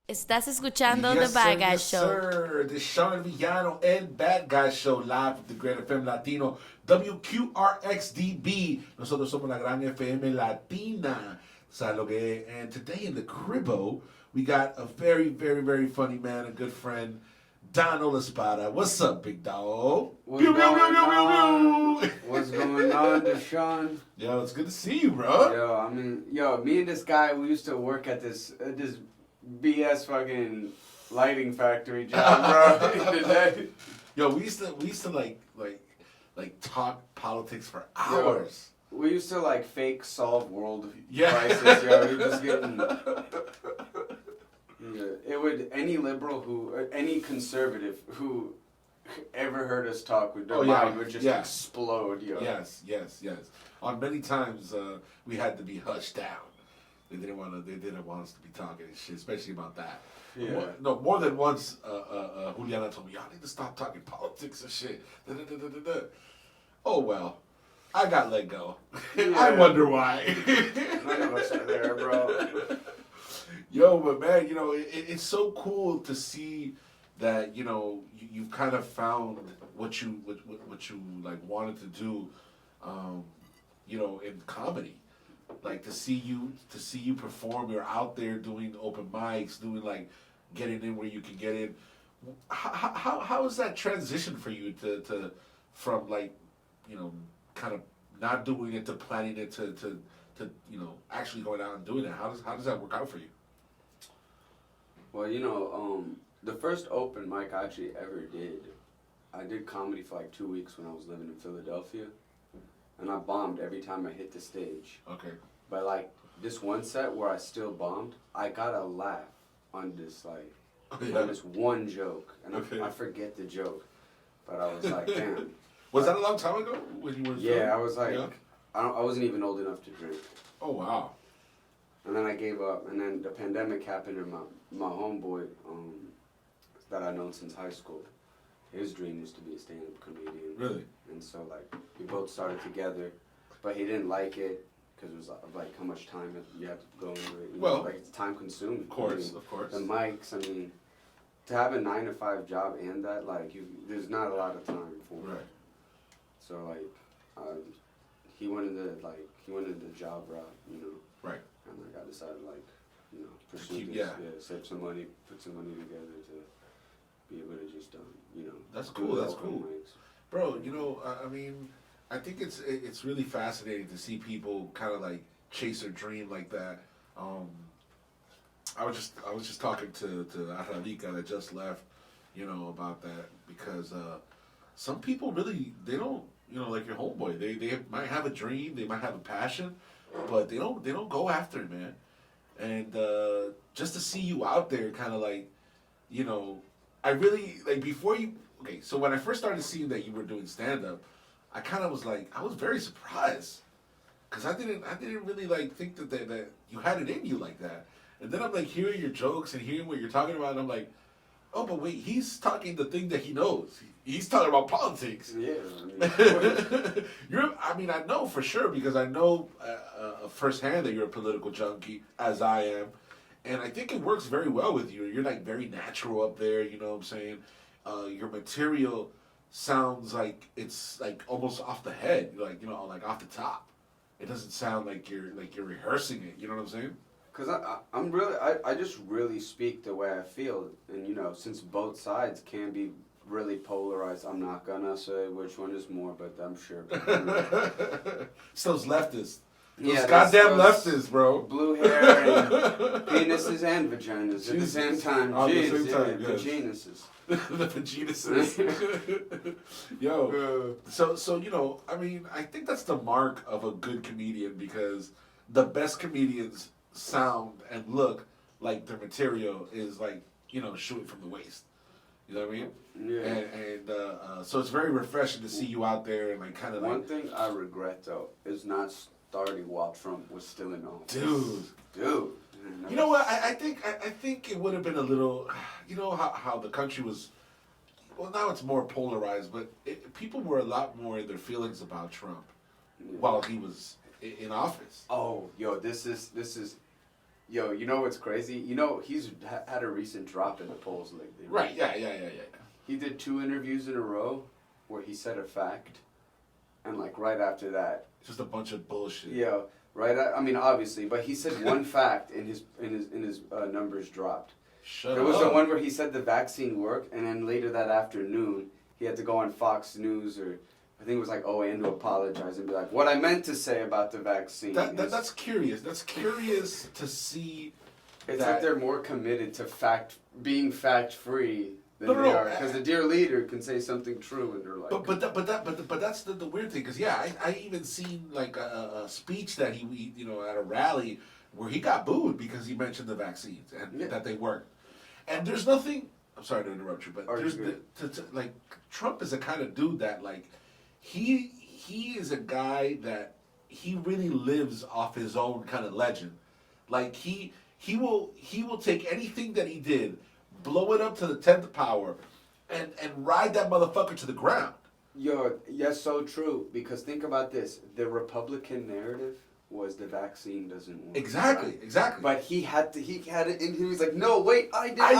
Estás escuchando Yes, The Bad sir, Guy yes, Show. sir. D'shon El Villano, El Bad Guy Show, live with the Great FM Latino, WQRXDB. Nosotros somos la gran FM Latina. ¿Sabes lo que es? And today in the cribbo, we got a very, very, very funny man, a good friend, DANO La Spada. What's up, big dog? What's going on? What's going on, D'shon? Yo, it's good to see you, bro. Me and this guy, we used to work at this BS fucking lighting factory job, bro. Today. Yo, we used to like talk politics for hours. Yo, we used to like fake solve world Yeah. crisis. Yo, we just getting. It would any liberal any conservative who ever heard us talk with their mind would just explode. Yo. Yes. On many times we had to be hushed down. They didn't want us to be talking and shit, especially about that. Yeah. More than once, Juliana told me, y'all need to stop talking politics and shit. Da. Oh well, I got let go. Yeah. I wonder why. None of us are there, bro. Yo, but man, it's so cool to see that you've kind of found what you like wanted to do, in comedy. Like to see you perform, you're out there doing open mics, doing like getting in where you can get in. How is that transition for you to from like kind of not doing it to planning it to actually going out and doing it? How does that work out for you? Well, the first open mic I actually ever did, I did comedy for like 2 weeks when I was living in Philadelphia. And I bombed every time I hit the stage. Okay. But like this one set where I still bombed, I got a laugh on this on this one joke, and I forget the joke, but I was like, damn. Was that a long time ago when you were? Yeah, I was like, I wasn't even old enough to drink. Oh wow. And then I gave up, and then the pandemic happened, and my homeboy that I've known since high school, his dream was to be a stand-up comedian. Really? And so, like, we both started together, but he didn't like it because it was, like, how much time you have to go into it. Like, it's time-consuming. Of course. The mics, I mean, to have a 9-to-5 job and that, like, there's not a lot of time for it. Right. So, like, he went into the job route, Right. And, like, I decided, like, pursue this. Save some money, put some money together to be able to just, That's cool. That's cool. Mics. Bro, I mean, I think it's really fascinating to see people kind of like chase their dream like that. I was just talking to Aralica that just left, about that because some people really they don't like your homeboy they might have a dream, they might have a passion, but they don't go after it, man. And just to see you out there, kind of like, I really like before you. Okay, so when I first started seeing that you were doing stand-up, I kind of was like, I was very surprised, because I didn't really like think that you had it in you like that. And then I'm like hearing your jokes and hearing what you're talking about, and I'm like, oh, but wait, he's talking the thing that he knows. He's talking about politics. Yeah, I mean, I know for sure because I know firsthand that you're a political junkie, as I am, and I think it works very well with you. You're like very natural up there. You know what I'm saying? Your material sounds like it's like almost off the head, like like off the top. It doesn't sound like you're rehearsing it. You know what I'm saying? Because I just really speak the way I feel, and since both sides can be really polarized, I'm not gonna say which one is more, but I'm sure. It's those leftists. Those goddamn leftists, bro. Blue hair and penises and vaginas at the same time. Vaginuses. The vaginuses. Yo. So I mean, I think that's the mark of a good comedian, because the best comedians sound and look like their material is like, shooting from the waist. You know what I mean? Yeah. And so it's very refreshing to see you out there and like kind of One thing I regret though is not starting while Trump was still in office. Dude. You know what? I think it would have been a little. You know how the country was. Well, now it's more polarized, but people were a lot more in their feelings about Trump while he was in office. Oh, yo, this is Yo, you know what's crazy? You know, he's had a recent drop in the polls lately. Right, yeah. He did 2 interviews in a row where he said a fact, and like right after that, just a bunch of bullshit. Yeah, I mean, obviously, but he said one fact, and his numbers dropped. Shut There up. was the one where he said the vaccine worked, and then later that afternoon, he had to go on Fox News, or I think it was like OAN, to apologize and be like, what I meant to say about the vaccine. That's curious. That's curious to see. It's like they're more committed to being fact-free than they are. Because the dear leader can say something true, and they're like... But that's the weird thing, because, yeah, I even seen, like, a speech that he, at a rally where he got booed because he mentioned the vaccines and that they worked. And there's nothing... I'm sorry to interrupt you, but like, Trump is the kind of dude that, like, he is a guy that he really lives off his own kind of legend. Like, he will take anything that he did, blow it up to the 10th power, and ride that motherfucker to the ground. Yo, yes, so true. Because think about this: the Republican narrative was the vaccine doesn't work. Exactly. But he had it, and he was like, "No, wait, I did I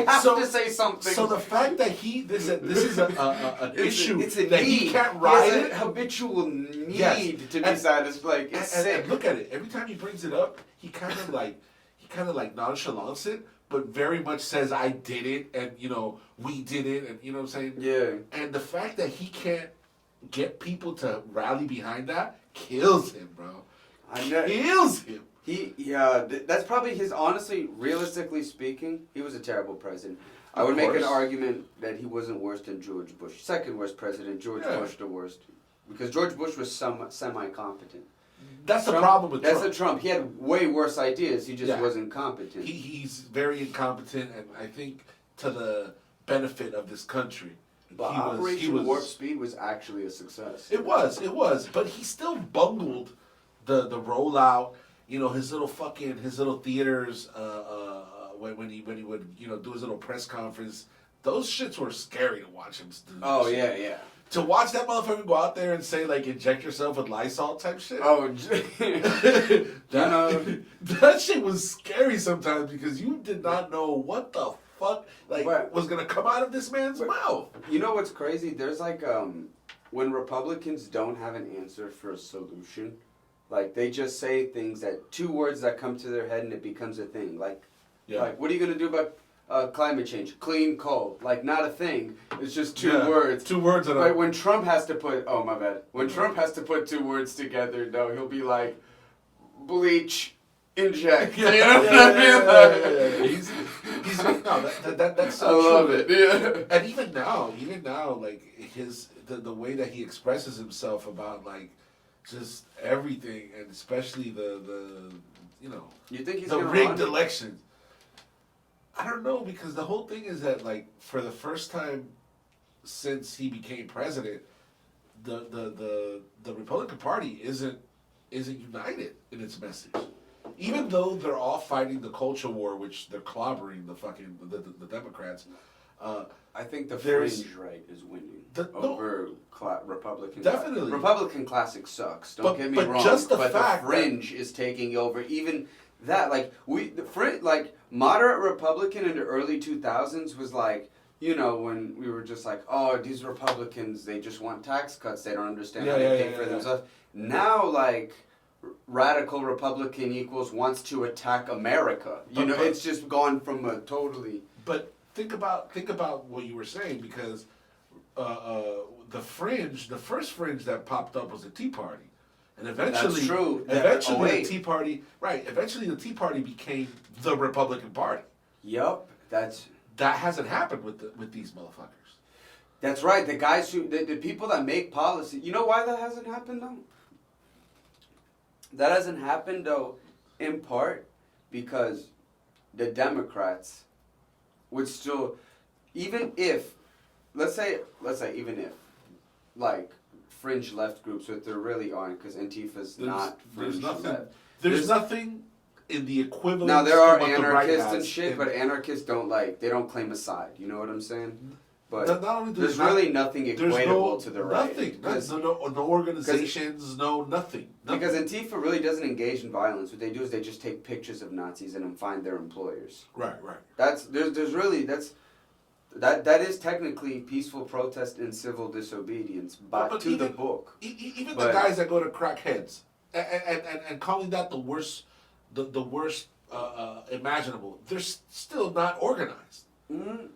have to say something." So the fact that this is an issue it's a that need. he can't ride it. A habitual need to be satisfied. It's sick. And look at it. Every time he brings it up, he kind of like nonchalants it, but very much says, "I did it," and we did it, and you know what I'm saying? Yeah. And the fact that he can't get people to rally behind that kills him, bro. Kills him. That's probably his. Honestly, realistically speaking, he was a terrible president. I would make an argument that he wasn't worse than George Bush. Second worst president, George Bush the worst, because George Bush was semi-competent. That's the problem with Trump. That's the Trump. He had way worse ideas. He just wasn't competent. He's very incompetent, and I think to the benefit of this country. But Operation Warp Speed was actually a success. It was. But he still bungled the rollout. His little theaters. When he would do his little press conference, those shits were scary to watch him do. Oh yeah. To watch that motherfucker go out there and say, like, inject yourself with Lysol type shit. Oh, that shit was scary sometimes because you did not know what the fuck was gonna come out of this man's mouth. You know what's crazy? There's like when Republicans don't have an answer for a solution, like they just say things 2 words that come to their head and it becomes a thing. Like what are you gonna do about climate change? Clean coal. Like, not a thing. It's just 2 words. 2 words. But when Trump has to put... Oh, my bad. When Trump has to put 2 words together, though, he'll be like, bleach, inject. You know what I mean? That's so true. I love it. Yeah. And even now, like, the way that he expresses himself about, like, just everything, and especially the you think he's the rigged elections. I don't know, because the whole thing is that, like, for the first time since he became president, the Republican Party isn't united in its message. Even though they're all fighting the culture war, which they're clobbering the Democrats. I think the fringe right is winning over Republican. Definitely, Republican classic sucks. Don't get me wrong. Just the but fact the fringe is taking over. Even that, like moderate Republican in the early 2000s was like, when we were just like, oh, these Republicans, they just want tax cuts. They don't understand how to pay for themselves. Now, like, radical Republican equals wants to attack America. It's just gone from a totally... But think about what you were saying, because the first fringe that popped up was the Tea Party. And eventually, that's true. Eventually, the Tea Party, Eventually, the Tea Party became the Republican Party. Yep, that hasn't happened with these motherfuckers. That's right. The guys the people that make policy. You know why that hasn't happened though? That hasn't happened though, in part because the Democrats would still, even if, let's say even if, like, fringe left groups, what there really aren't, because Antifa's not fringe left. There's nothing in the equivalent. Now there are anarchists and shit, but anarchists don't they don't claim a side. You know what I'm saying? But not only there's really nothing equatable to the right. Nothing. No organizations, no nothing. Because Antifa really doesn't engage in violence. What they do is they just take pictures of Nazis and then find their employers. Right. That is technically peaceful protest and civil disobedience, but to the book. Even the guys that go to crackheads and calling that the worst, the worst imaginable, they're still not organized. Mm-hmm.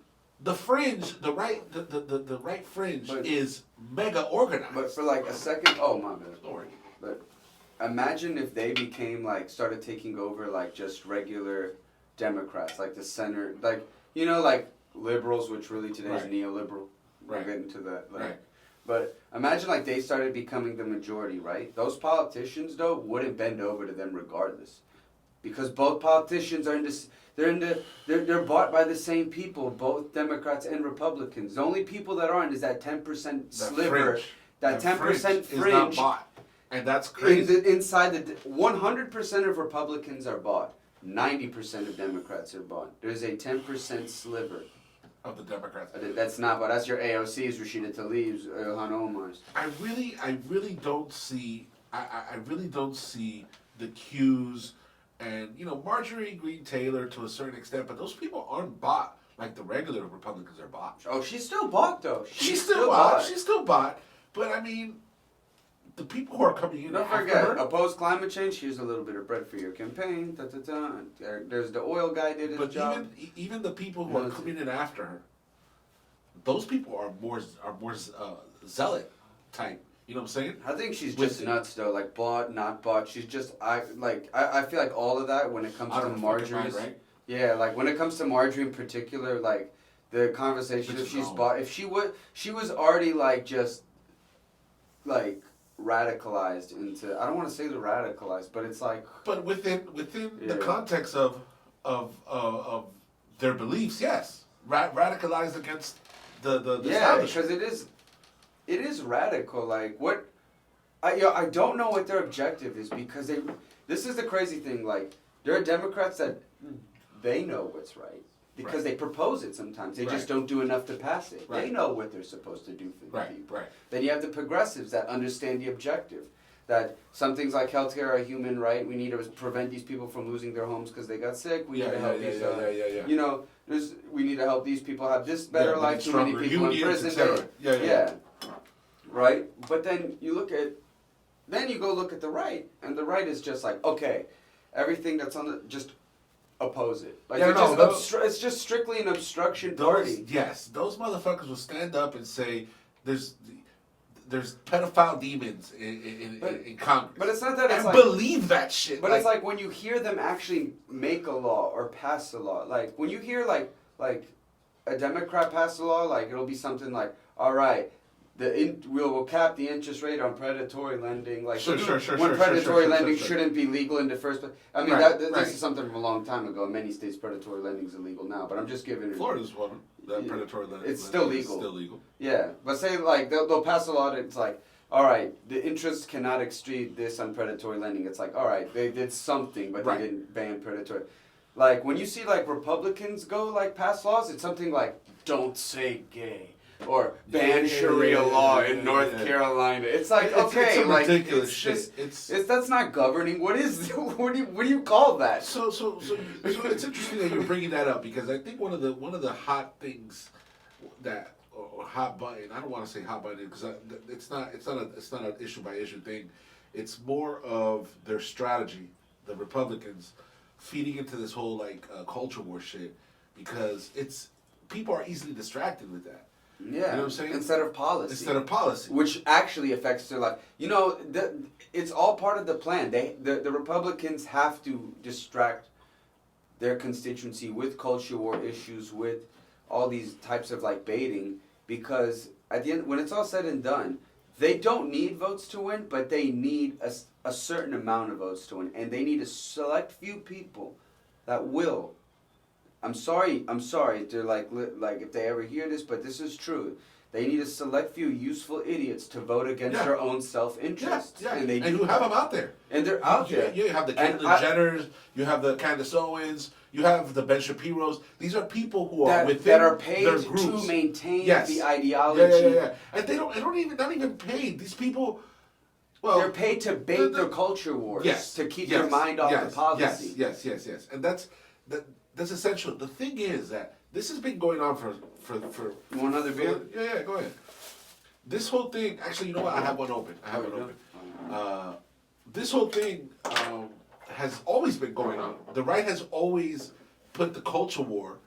The fringe, the right fringe is mega organized. But for like a second, oh my bad. Sorry. But imagine if they became like started taking over like just regular Democrats, like the center, like like liberals, which really today is neoliberal. We'll get into that. But imagine like they started becoming the majority, right? Those politicians though wouldn't bend over to them regardless, because both politicians are they're bought by the same people, both Democrats and Republicans. The only people that aren't is that 10% sliver, that 10% fringe is not bought, and that's crazy. Inside the 100% of Republicans are bought, 90% of Democrats are bought. There's a 10% sliver of the Democrats. That's not bought. That's your AOCs, Rashida Tlaib's, Ilhan Omar's. I really don't see. I really don't see the cues. And, Marjorie Greene Taylor to a certain extent, but those people aren't bought like the regular Republicans are bought. Oh, she's still bought, though. She's still bought. She's still bought. But, I mean, the people who are coming in Don't forget, oppose climate change. Here's a little bit of bread for your campaign. There's the oil guy did his job. But even the people who are coming in after her, those people are more zealot type. You know what I'm saying? I think she's just nuts though. Like bought, not bought. She's just I feel like all of that when it comes to Marjorie. Right? Yeah, like when it comes to Marjorie in particular, like the conversation if she's bought, if she was already like just like radicalized into. I don't want to say the radicalized, but it's like. But within the context of their beliefs, yes, radicalized against the because it is radical. Like what, I don't know what their objective is because this is the crazy thing. Like there are Democrats that they know what's right because they propose it sometimes. They just don't do enough to pass it. They know what they're supposed to do for the people. Right. Then you have the progressives that understand the objective. That some things like healthcare are a human right. We need to prevent these people from losing their homes because they got sick. We need to help these. We need to help these people have this better life. Too many people in prison. Right? But then you go look at the right, and the right is just like, okay, everything that's on the, just oppose it. Like it's just strictly an obstruction party. Yes, those motherfuckers will stand up and say, there's pedophile demons in Congress. But it's not that it's like... believe that shit. But it's like when you hear them actually make a law or pass a law, like when you hear like a Democrat pass a law, like it'll be something like, all right, we'll cap the interest rate on predatory lending. Like when predatory lending shouldn't be legal in the first place. I mean, this is something from a long time ago. In many states, predatory lending is illegal now. But I'm just giving. Florida's one. That predatory lending. It's still legal. It's still legal. Yeah, but say like they'll pass a law that's like, all right, the interest cannot exceed this on predatory lending. It's like, all right, they did something, but they didn't ban predatory. Like when you see like Republicans go like pass laws, it's something like don't say gay. Or ban Sharia law in North Carolina. It's like okay, it's like ridiculous shit. It's that's not governing. What is? What do you call that? So it's interesting that you're bringing that up because I think one of the hot things that or hot button. I don't want to say hot button because it's not an issue by issue thing. It's more of their strategy. The Republicans feeding into this whole like culture war shit because people are easily distracted with that. Yeah, you know what I'm saying? Instead of policy. Which actually affects their life. It's all part of the plan. The Republicans have to distract their constituency with culture war issues, with all these types of like baiting, because at the end, when it's all said and done, they don't need votes to win, but they need a certain amount of votes to win, and they need a select few people that will. I'm sorry. They're like if they ever hear this, but this is true. They need a select few useful idiots to vote against their own self-interest. Yeah. And you have them out there. And they're out there. You have the Kendall Jenners, you have the Candace Owens, You have the Ben Shapiros. These are people who are within that are paid their to groups. maintain Yes. the ideology. Yeah. And they don't even not even paid. These people, well, They're paid to bait their culture wars. Yes. To keep their mind off the policy. Yes. And that's essential. The thing is that this has been going on for. You want another beer? Yeah. Go ahead. This whole thing. Actually, you know what? I have one open. This whole thing has always been going on. The right has always put the culture war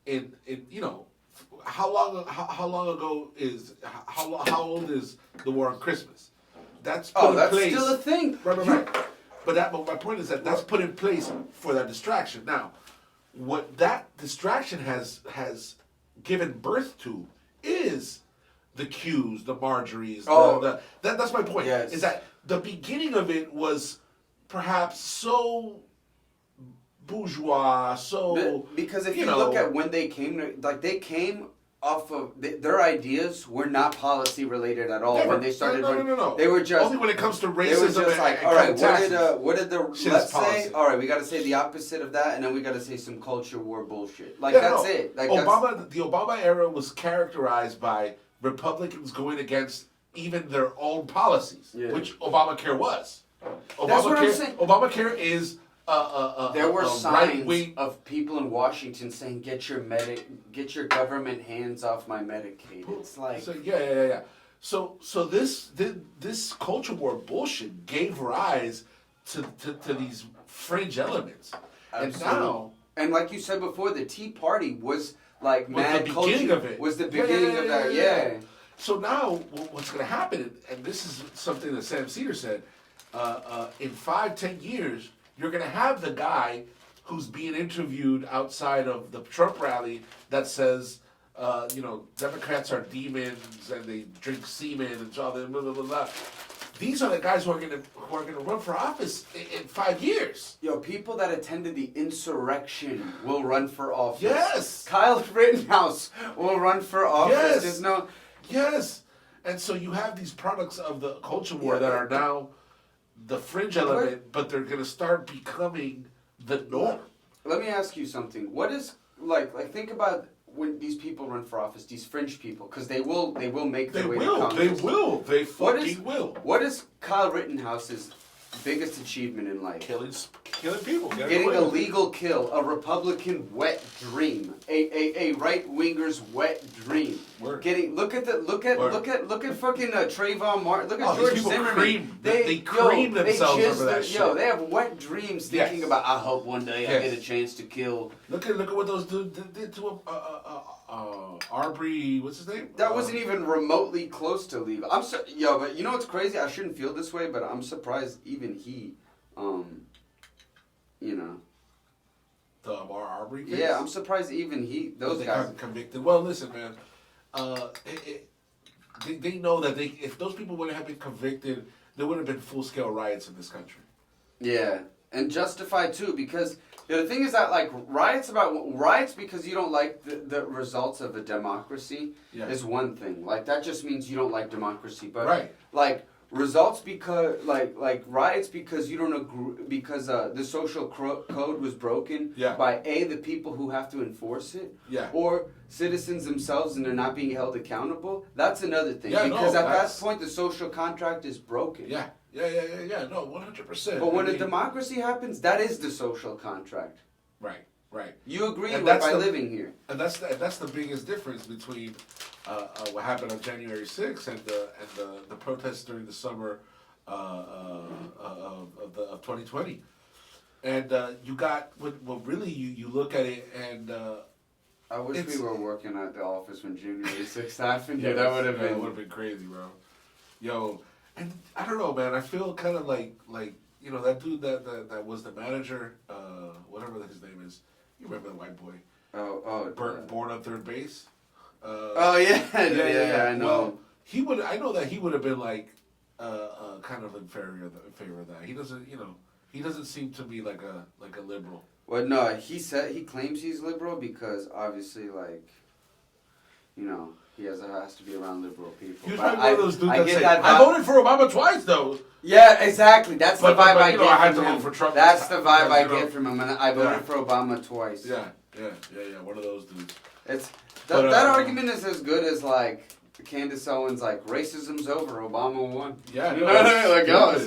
in you know, how long ago is how old is the war on Christmas? That's put in that's place. still a thing. Right. But my point is that that's put in place for that distraction. Now, what that distraction has given birth to is the Qs, the Marjories. That's my point. Yes. Is that the beginning of it was perhaps so bourgeois, so because if you look at when they came to, like, they came off of their ideas were not policy related at all. Never. When they started, no. They were just only when it comes to racism. They were just like, all right, what did the let's policy. say? All right, we got to say the opposite of that, and then we got to say some culture war bullshit. Like that's it. Like the Obama era was characterized by Republicans going against even their own policies, which Obamacare was. That's what I'm saying. Obamacare is there were signs of people in Washington saying, "Get your government hands off my Medicaid." It's like yeah. So this culture war bullshit gave rise to these fringe elements, Absolutely. And like you said before, the Tea Party was like the beginning of it. Was the beginning of that? Yeah. So now what's going to happen, and this is something that Sam Cedar said, in 5-10 years. You're going to have the guy who's being interviewed outside of the Trump rally that says, Democrats are demons and they drink semen and all that, blah, blah, blah, blah. These are the guys who are going to run for office in 5 years. Yo, people that attended the insurrection will run for office. Yes. Kyle Rittenhouse will run for office. Yes. Yes. And so you have these products of the culture war that are now the fringe element, but they're going to start becoming the norm. Let me ask you something. What is like think about when these people run for office, these fringe people, because they will make their way to Congress. They fucking will. What is Kyle Rittenhouse's biggest achievement in life? Killing people. Getting a legal kill, a Republican wet dream, a right winger's wet dream. Word. Look at fucking Trayvon Martin. Look at George Zimmerman. They cream themselves over that shit. They have wet dreams thinking about. I hope one day I get a chance to kill. Look at what those dudes did to Arbery. What's his name? That wasn't even remotely close to legal. But you know what's crazy? I shouldn't feel this way, but I'm surprised even he, The Arbery case? Yeah, I'm surprised even those guys got convicted. Well, listen, man. They know that if those people wouldn't have been convicted, there would have been full-scale riots in this country. Yeah, and justified too, because the thing is that like riots because you don't like the results of a democracy is one thing. Like that just means you don't like democracy, but like results because like riots because you don't agree because the social code was broken by the people who have to enforce it or citizens themselves and they're not being held accountable. That's another thing because at that point the social contract is broken. Yeah, no, 100%. But when a democracy happens, that is the social contract. Right. You agree with by living here. And that's the biggest difference between what happened on January 6th and the protests during the summer of 2020. And you got really you look at it and I wish we were working at the office when January 6th happened. That would have been crazy, bro. Yo, and I don't know, man. I feel kind of like that dude that was the manager, whatever his name is. You remember the white boy? Born on third base. I know. Well, I know that he would have been like kind of in favor of that. He doesn't seem to be like a liberal. Well, no, he claims he's liberal because obviously He has to be around liberal people. He was probably one of those dudes I that get say, that I voted for Obama twice, though. Yeah, exactly. That's the vibe I you get know, I had from to him. vote for Trump. That's the vibe I you know. get from him, and I voted for Obama twice. Yeah, one of those dudes. It's that argument is as good as like Candace Owens like racism's over, Obama won. Yeah, you know what I mean?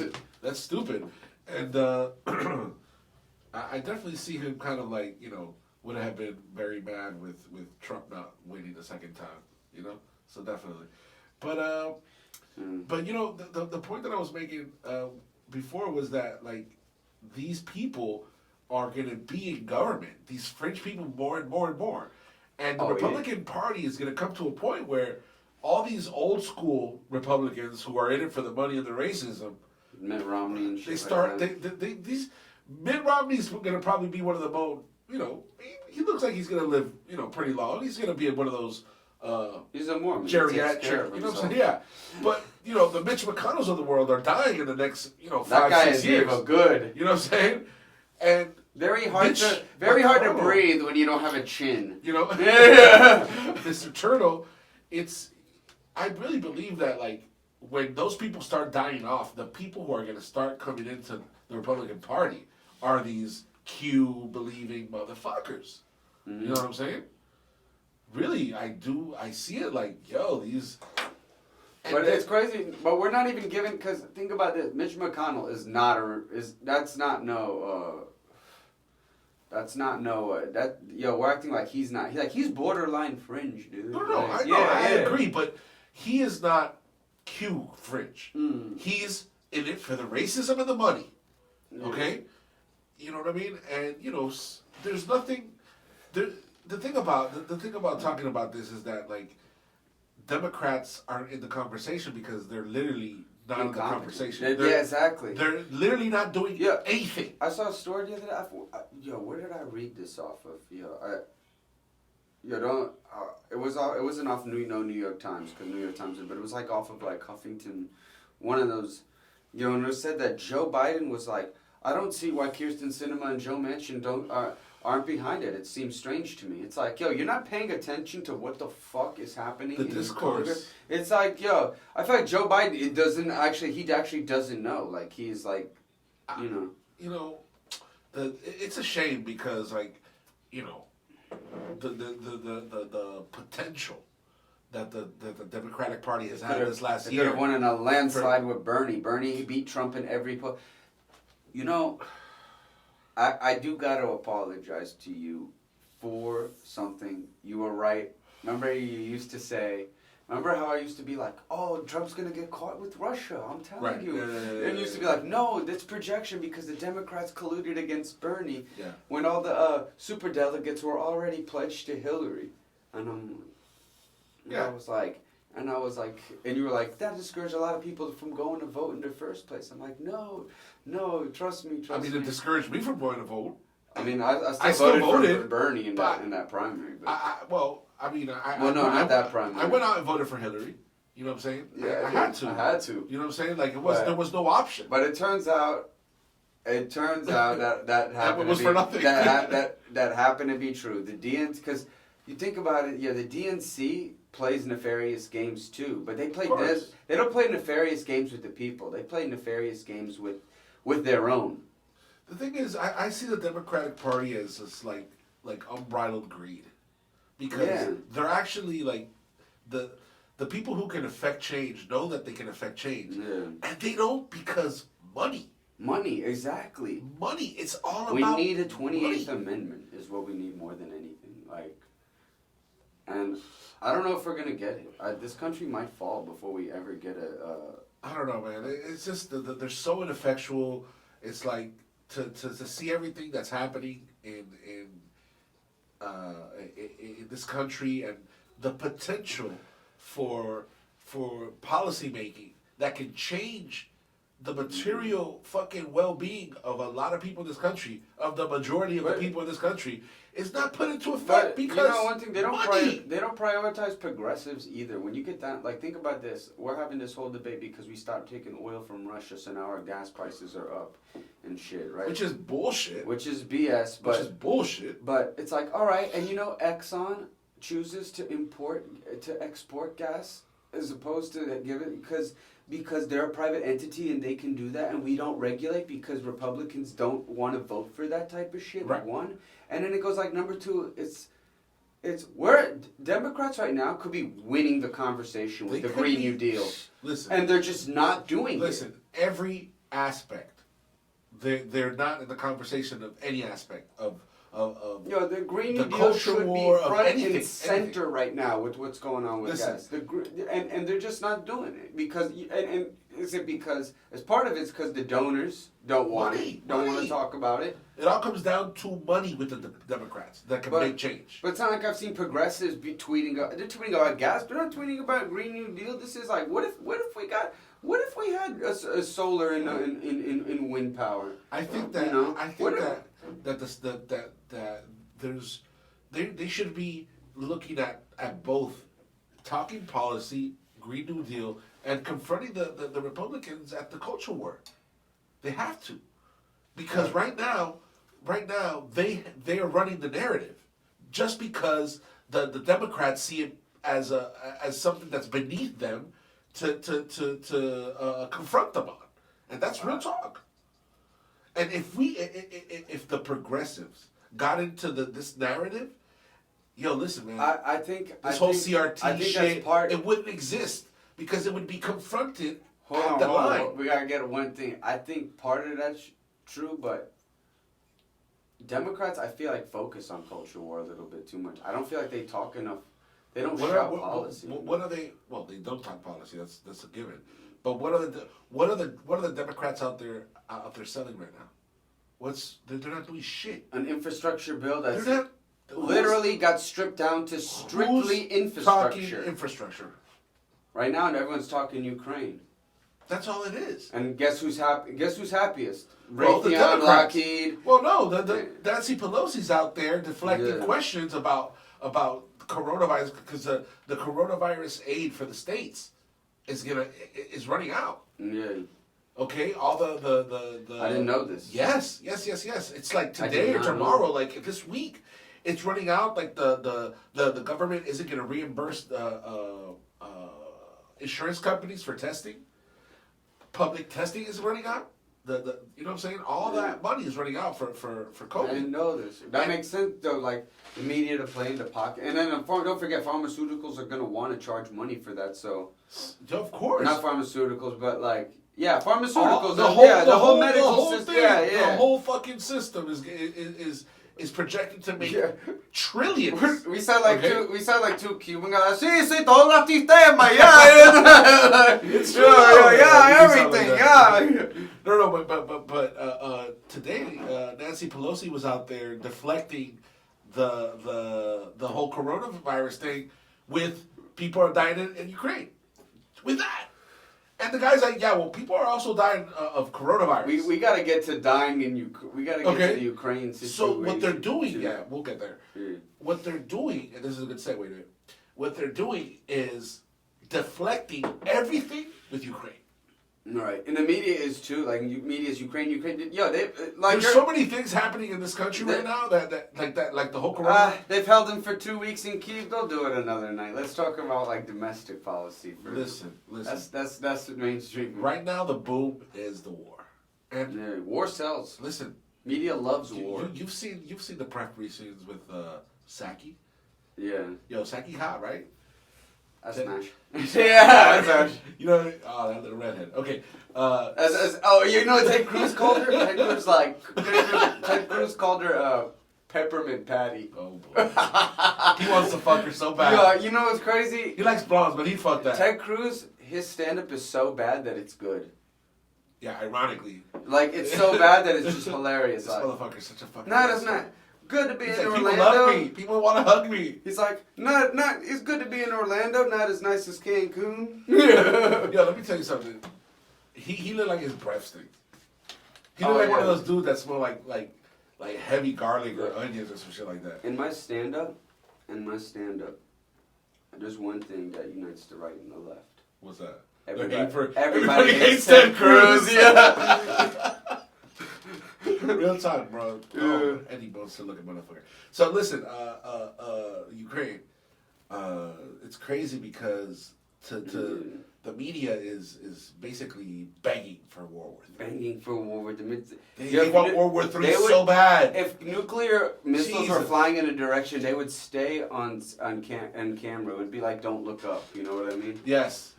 Like, that's stupid. And I definitely see him kind of like, you know, would have been very mad with Trump not winning the second time, you know. So definitely, but you know, the point that I was making before was that like these people are going to be in government. These fringe people more and more and more, and the Republican Party is going to come to a point where all these old school Republicans who are in it for the money and the racism, Mitt Romney and shit. They start. These Mitt Romney's going to probably be one of the most. You know, he looks like he's going to live. You know, pretty long. He's going to be one of those. He's a Mormon. Geriatric. You know what I'm saying? Yeah. But you know, the Mitch McConnells of the world are dying in the next 5-6 years. That guy is evil good. You know what I'm saying? And very hard to breathe when you don't have a chin. You know, Mr. Turtle. I really believe that like when those people start dying off, the people who are going to start coming into the Republican Party are these Q believing motherfuckers. Mm-hmm. You know what I'm saying? Really, I see it like, yo, these. But it's crazy. But we're not even given, because think about this: Mitch McConnell we're acting like he's not. He's borderline fringe, dude. No, I agree, but he is not Q fringe. He's in it for the racism and the money. Okay, you know what I mean? And you know, there's nothing. The thing about talking about this is that like Democrats aren't in the conversation because they're literally not in the conversation. Exactly. They're literally not doing anything. I saw a story the other day. Where did I read this off of? It wasn't off New York Times, because New York Times, but it was like off of like Huffington, one of those. And it said that Joe Biden was like, I don't see why Kyrsten Sinema and Joe Manchin aren't behind it. It seems strange to me. It's like, you're not paying attention to what the fuck is happening in Congress. It's like, I feel like Joe Biden, he actually doesn't know. Like, he's like, you know. It's a shame because, like, you know, the potential that the Democratic Party has had this last year. They could have won in a landslide with Bernie. Bernie beat Trump in every poll. You know, I do got to apologize to you for something. You were right. Remember remember how I used to be like, oh, Trump's going to get caught with Russia, I'm telling you. And you used to be like, no, that's projection because the Democrats colluded against Bernie when all the superdelegates were already pledged to Hillary. And I was like, and you were like, that discouraged a lot of people from going to vote in the first place. I'm like, no, trust me. It discouraged me from going to vote. I mean, I still voted for Bernie in that primary. But. Not that primary. I went out and voted for Hillary. You know what I'm saying? Yeah, I had to. You know what I'm saying? Like there was no option. But it turns out that happened. Was for nothing. That happened to be true. The DNC, because you think about it, the DNC plays nefarious games too, but they don't play nefarious games with the people. They play nefarious games with their own. The thing is, I see the Democratic Party as just like unbridled greed, because they're actually like the people who can affect change know that they can affect change, and they don't because money. Money, exactly. Money. It's all we about. We need a 28th Amendment is what we need more than anything. And I don't know if we're gonna get it. This country might fall before we ever get I don't know, man. It's just they're so ineffectual. It's like to see everything that's happening in this country and the potential for policy making that can change the material fucking well-being of a lot of people in this country, of the majority of the people in this country, is not put into effect because one thing, they don't prioritize progressives either. When you get down, think about this. We're having this whole debate because we stopped taking oil from Russia, so now our gas prices are up and shit, right? Which is bullshit. Which is BS. Which is bullshit. But it's like, all right, and Exxon, chooses to export gas as opposed to give it because they're a private entity and they can do that, and we don't regulate because Republicans don't want to vote for that type of shit. Right. One, and then it goes like number two. It's where Democrats right now could be winning the conversation with the Green New Deal. Listen, and they're just not doing it. Listen, every aspect, they're not in the conversation of any aspect of the Green New the Deal culture should war be of front anything, and center anything. right now with what's going on with Listen. gas. And they're just not doing it because and is it because as part of it's because the donors don't want Money. to talk about it. It all comes down to money with the Democrats that can make change. But it's not like I've seen progressives be tweeting. They're tweeting about gas. They're not tweeting about Green New Deal. This is like, what if we had a solar and wind power? I think that they should be looking at both talking policy, Green New Deal, and confronting the Republicans at the culture war. They have to, because right now they are running the narrative, just because the Democrats see it as something that's beneath them to confront them on, and that's real talk. And if the progressives got into this narrative, listen, man. I think whole CRT shit, part. it wouldn't exist because it would be confronted Hold at on, the line. we gotta get one thing. I think part of that's true, but Democrats, I feel like, focus on culture war a little bit too much. I don't feel like they talk enough. They don't shout policy. What are they? Well, they don't talk policy. That's a given. But what are the Democrats out there selling right now? They're not doing shit. An infrastructure bill that's They're not. literally got stripped down to strictly infrastructure. Talking infrastructure. Right now, and everyone's talking Ukraine. That's all it is. And guess who's happy? Guess who's happiest? Well, the Raytheon, Democrats. Lockheed. Well, no, the Nancy Pelosi's out there deflecting questions about coronavirus because the coronavirus aid for the states is running out. Yeah. Okay, all the I didn't know this. Yes. It's like today or tomorrow, like this week, it's running out. Like the government isn't going to reimburse insurance companies for testing. Public testing is running out. You know what I'm saying? All that money is running out for COVID. I didn't know this. That makes sense though. Like the media to play into pocket, and then don't forget, pharmaceuticals are gonna want to charge money for that. So, of course, not pharmaceuticals, but like pharmaceuticals. The whole medical system. The whole fucking system is projected to make trillions. We sound like two Cuban guys. Sí, todo el sistema, yeah. It's true. Everything, yeah. No, but today Nancy Pelosi was out there deflecting the whole coronavirus thing with people are dying in Ukraine. With that. And the guy's like, people are also dying of coronavirus. We got to get to dying in Ukraine. We got to get to the Ukraine situation. So what they're doing, we'll get there. Yeah. What they're doing, and this is a good segue to it, what they're doing is deflecting everything with Ukraine. Right, and the media is too. Like media is Ukraine. There's so many things happening in this country right now that like the whole corona. They've held them for 2 weeks in Kyiv. They'll do it another night. Let's talk about like domestic policy first. Listen. That's the mainstream. Right now, the boom is the war, and war sells. Listen, media loves war. You've seen the press briefings with Saki. Yeah. Yo, Saki hot, right? I smash. That little redhead. Okay. You know what Ted Cruz called her? Ted Cruz called her peppermint patty. Oh boy. He wants to fuck her so bad. Yeah, you know what's crazy? He likes blondes, but he fucked that. Ted Cruz, his stand-up is so bad that it's good. Yeah, ironically. Like, it's so bad that it's just hilarious. This motherfucker's such a fucking No, it's not. Good to be in Orlando. People love me. People want to hug me. He's like, it's good to be in Orlando, not as nice as Cancun. Yo, let me tell you something. He looked like his breath stinks. He looked like one of those dudes that smell like heavy garlic or onions or some shit like that. In my stand-up, there's one thing that unites the right and the left. What's that? Everybody hates Ted Cruz. Yeah. Real talk, bro. Oh, Eddie Bones to look at motherfucker. So listen, Ukraine. it's crazy because to the media is basically begging for World War III. Begging for World War III. They want World War III so bad. If nuclear missiles were Jesus. flying in a direction, they would stay on camera. It would be like, don't look up. You know what I mean? Yes,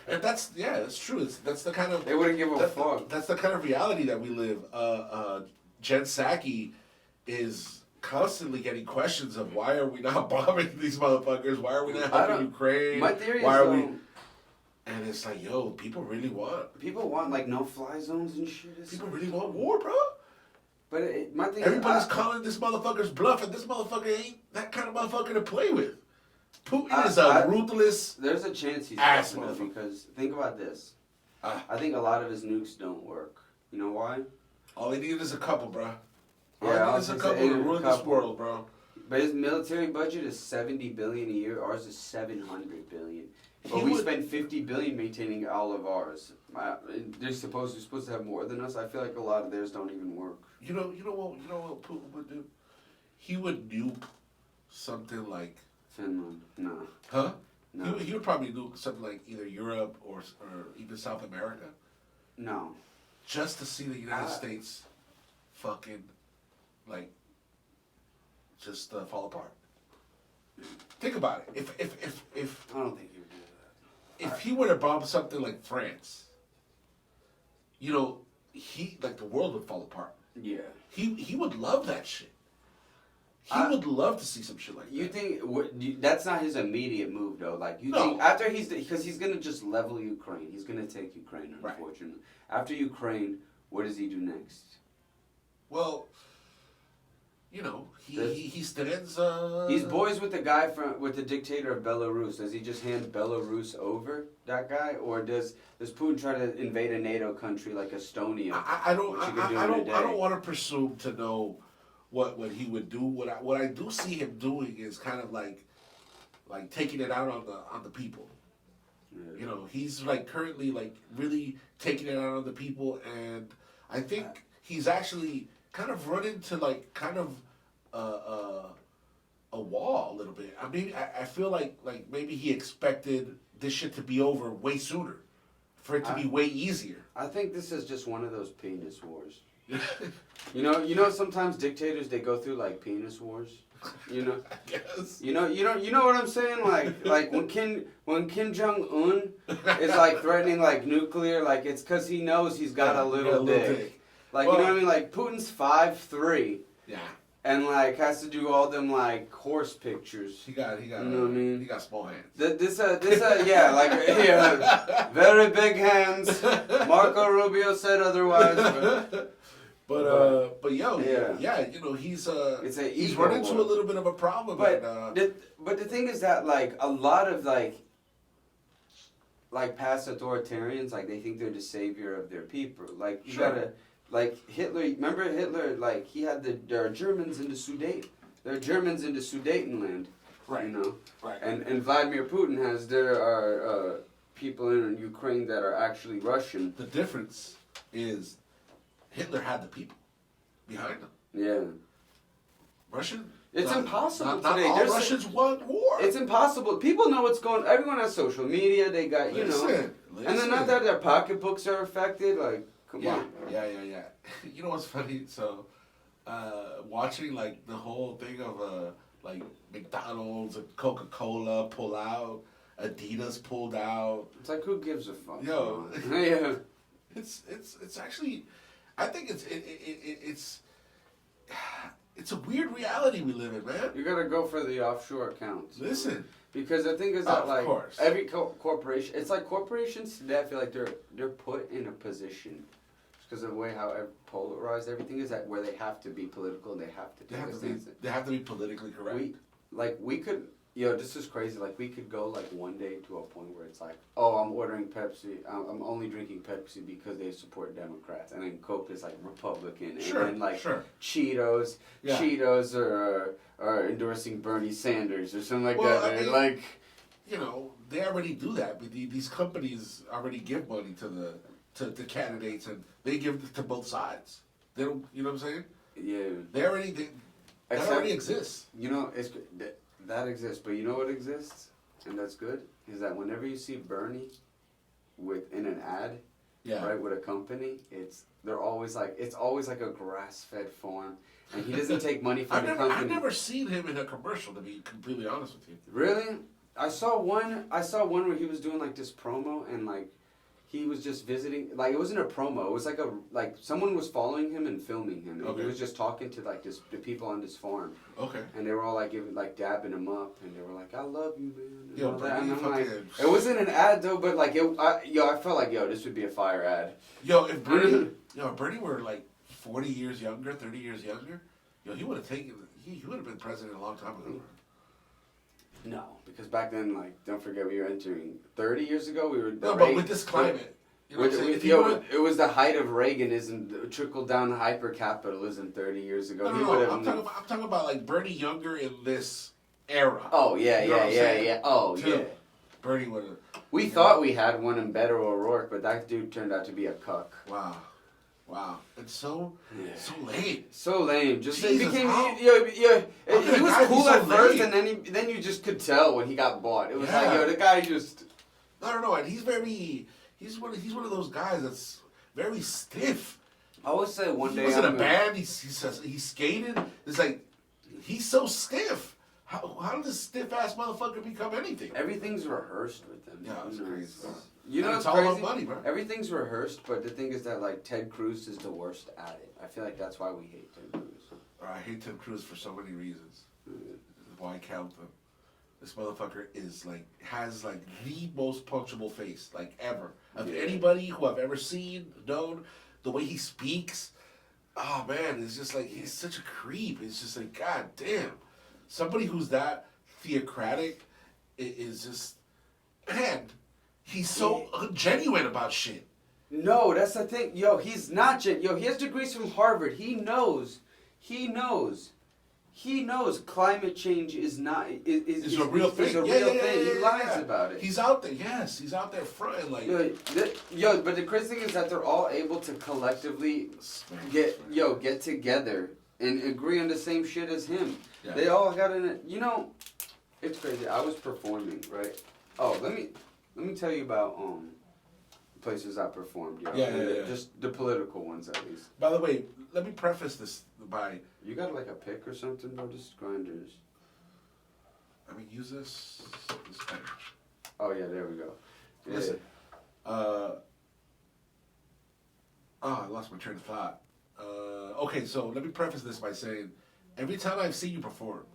and that's true. That's the kind of They wouldn't give a fuck. That's the kind of reality that we live. Jen Psaki is constantly getting questions of why are we not bombing these motherfuckers? Why are we not helping Ukraine? My theory why is are we? And it's like, yo, people really want like no-fly zones and shit. People really want war, bro. But my thing Everybody's calling this motherfucker's bluff, and this motherfucker ain't that kind of motherfucker to play with. Putin is a ruthless. There's a chance he's ass though, motherfucker. because think about this. I think a lot of his nukes don't work. You know why? All they need is a couple, bro. All Yeah, they need is a couple to ruin this world, bro. But his military budget is $70 billion a year. Ours is $700 billion. But we spend $50 billion maintaining all of ours. You're supposed to have more than us. I feel like a lot of theirs don't even work. You know what Putin would do? He would nuke something like Finland, no. Huh? No. He would probably nuke something like either Europe or even South America. No. Just to see the United States fucking like just fall apart. Think about it. If I don't think he would do that. If he were to bomb something like France, you know, the world would fall apart. Yeah. He would love that shit. He would love to see some shit like that. You think that's not his immediate move though? Like you think after because he's gonna just level Ukraine. He's gonna take Ukraine, unfortunately. Right. After Ukraine, what does he do next? Well, you know, he stands. He's boys with the guy with the dictator of Belarus. Does he just hand Belarus over, that guy, or does Putin try to invade a NATO country like Estonia? I don't want to presume to know what he would do. What I do see him doing is kind of like taking it out on the people. Yeah. You know, he's like currently like really taking it out on the people, and I think he's actually kind of run into like kind of a wall a little bit. I mean, I feel like maybe he expected this shit to be over way sooner, for it to be way easier. I think this is just one of those penis wars. You know. Sometimes dictators they go through like penis wars. You know. I guess. You know what I'm saying? Like when Kim Jong Un is like threatening like nuclear, like it's because he knows he's got a little dick. Like, you know what I mean? Like, Putin's 5'3". Yeah. And, like, has to do all them, like, horse pictures. He got, you know what I mean? He got small hands. Yeah, like, very big hands. Marco Rubio said otherwise. But yo, yeah, you know, he's run into a little bit of a problem. But the thing is that, like, a lot of, like past authoritarians, like, they think they're the savior of their people. Like, you gotta... Like Hitler, remember Hitler? Like he had there are Germans in the Sudan. There are Germans in the Sudetenland, right? You know, right. And Vladimir Putin there are people in Ukraine that are actually Russian. The difference is Hitler had the people behind him. Yeah. Russian. It's impossible not today. All Russians want war. It's impossible. People know what's going. Everyone has social media. They got Listen. And then not that their pocketbooks are affected. Like. Come on. Yeah. You know what's funny? So, watching like the whole thing of like McDonald's and Coca-Cola pull out, Adidas pulled out. It's like who gives a fuck? Yo, yeah. It's actually, I think it's a weird reality we live in, man. You gotta go for the offshore accounts. Listen. Because the thing is that like course. every corporation, it's like corporations today. I feel like they're put in a position because of the way how polarized everything is. That where they have to be political, they have to take a stance. They have to be politically correct. We could. This is crazy. Like we could go like one day to a point where it's like, oh, I'm ordering Pepsi. I'm only drinking Pepsi because they support Democrats, and then Coke is like Republican, and then like Cheetos are endorsing Bernie Sanders or something like that. I mean, like, you know, they already do that. But these companies already give money to the candidates, and they give it to both sides. They don't. You know what I'm saying? Yeah. That already exists. You know, That exists, but you know what exists, and that's good, is that whenever you see Bernie in an ad, Yeah. right, with a company, it's always like a grass-fed farm, and he doesn't take money from the company. I've never seen him in a commercial, to be completely honest with you. Really? I saw one where he was doing like this promo, and like he was just visiting. Like it wasn't a promo. It was like someone was following him and filming him, and Okay. he was just talking to like the people on this farm. Okay. And they were all like dabbing him up, and they were like, "I love you, man." And Yo, all that. And I'm like, fucking... it wasn't an ad though, but like I felt like this would be a fire ad. Yo, if Bernie were like 40 years younger, 30 years younger, he would have taken. He would have been president a long time ago. No, because back then, like, don't forget, we were entering 30 years ago. We were but with this climate, you know what I'm saying? It was the height of Reaganism, trickled down hyper capitalism 30 years ago. No, I'm talking about like Bernie younger in this era. Oh yeah, You know what I'm saying? yeah. Oh yeah. Bernie would have. We thought we had one in Beto O'Rourke, but that dude turned out to be a cuck. Wow. It's so lame. So lame. Just Jesus, it became how? he was cool at first, lame? and then you just could tell when he got bought. It was Yeah. like the guy just. No, and he's one of those guys that's very stiff. I always say one day He was in a band. He skated. It's like he's so stiff. How did this stiff ass motherfucker become anything? Everything's rehearsed with him. Yeah, it's crazy. You know, it's it's all crazy. about money, bro. Everything's rehearsed, but the thing is that like Ted Cruz is the worst at it. I feel like that's why we hate Ted Cruz. I hate Ted Cruz for so many reasons. Why count them? This motherfucker has the most punchable face ever of anybody who I've ever seen, known. The way he speaks, oh man, it's just like he's such a creep. It's just like, god damn, somebody who's that theocratic is just, man, he's so genuine about shit. No, that's the thing. He's not he has degrees from Harvard. He knows climate change is not is a real thing. It's a real thing. He lies about it. He's out there. Yes, he's out there fronting like. But the crazy thing is that they're all able to collectively get together and agree on the same shit as him. Yeah. They all got in it. It's crazy. I was performing, right? Oh, let me tell you about places I performed. Yeah. Just the political ones, at least. By the way, let me preface this by. You got like a pick or something, bro? Just grinders. Use this pen. Oh yeah, there we go. Yeah. Listen. I lost my train of thought. Okay, so let me preface this by saying, every time I've seen you perform,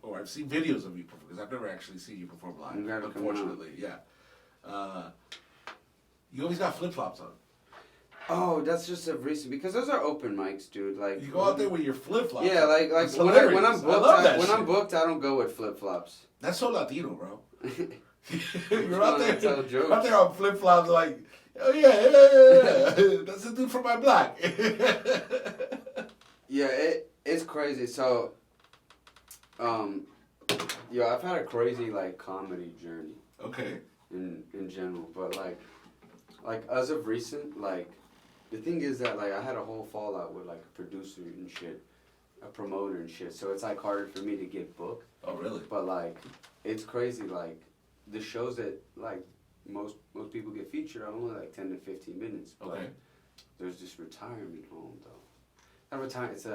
or I've seen videos of you perform, because I've never actually seen you perform live, unfortunately, yeah. You always got flip-flops on. Oh, that's just a recent, because those are open mics, dude. Like you go out there with your flip-flops. Yeah, like when I'm booked, I'm booked, I don't go with flip-flops. That's so Latino, bro. You're out there on flip-flops, like, oh yeah, that's the dude from my block. Yeah, it's crazy. So, I've had a crazy comedy journey. Okay. In general, but like as of recent, the thing is that I had a whole fallout with a producer and shit, a promoter and shit. So it's harder for me to get booked. Oh really? But it's crazy. The shows that most people get featured are only 10 to 15 minutes. But okay. There's this retirement home though. It's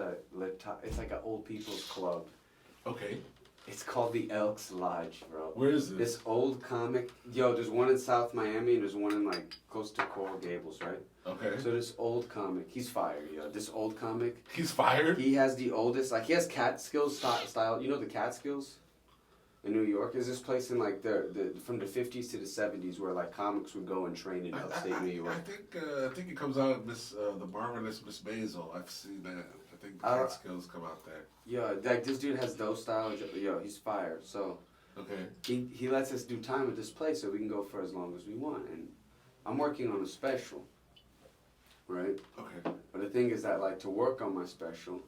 like an old people's club. Okay. It's called the Elks Lodge, bro. Where is this? This old comic. There's one in South Miami and there's one in close to Coral Gables, right? Okay. So this old comic, he's fired, This old comic. He's fired? He has the oldest, he has Catskills style. You know the Catskills? In New York? Is this place in the from the 50s to the 70s where comics would go and train in upstate New York? I think it comes out of the marvelous Miss Maisel. I've seen that. I think Catskills come out there. Yeah, this dude has those styles. He's fired. So okay, he lets us do time at this place so we can go for as long as we want. And I'm working on a special, right? Okay. But the thing is that to work on my special,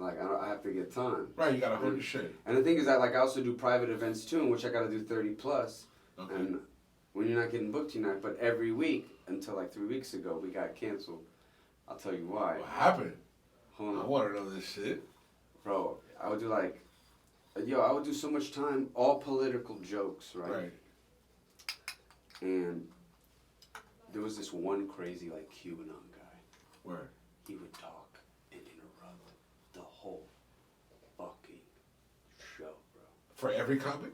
I have to get time. Right, you gotta hold your shit. And the thing is that I also do private events too, in which I gotta do 30 plus. Okay. And when you're not getting booked, you're not. But every week until 3 weeks ago, we got canceled. I'll tell you why. What happened? Hold on. I want to know this shit. Bro, I would do I would do so much time, all political jokes, right? Right. And there was this one crazy, like, QAnon guy. Where? He would talk and interrupt the whole fucking show, bro. For every comic?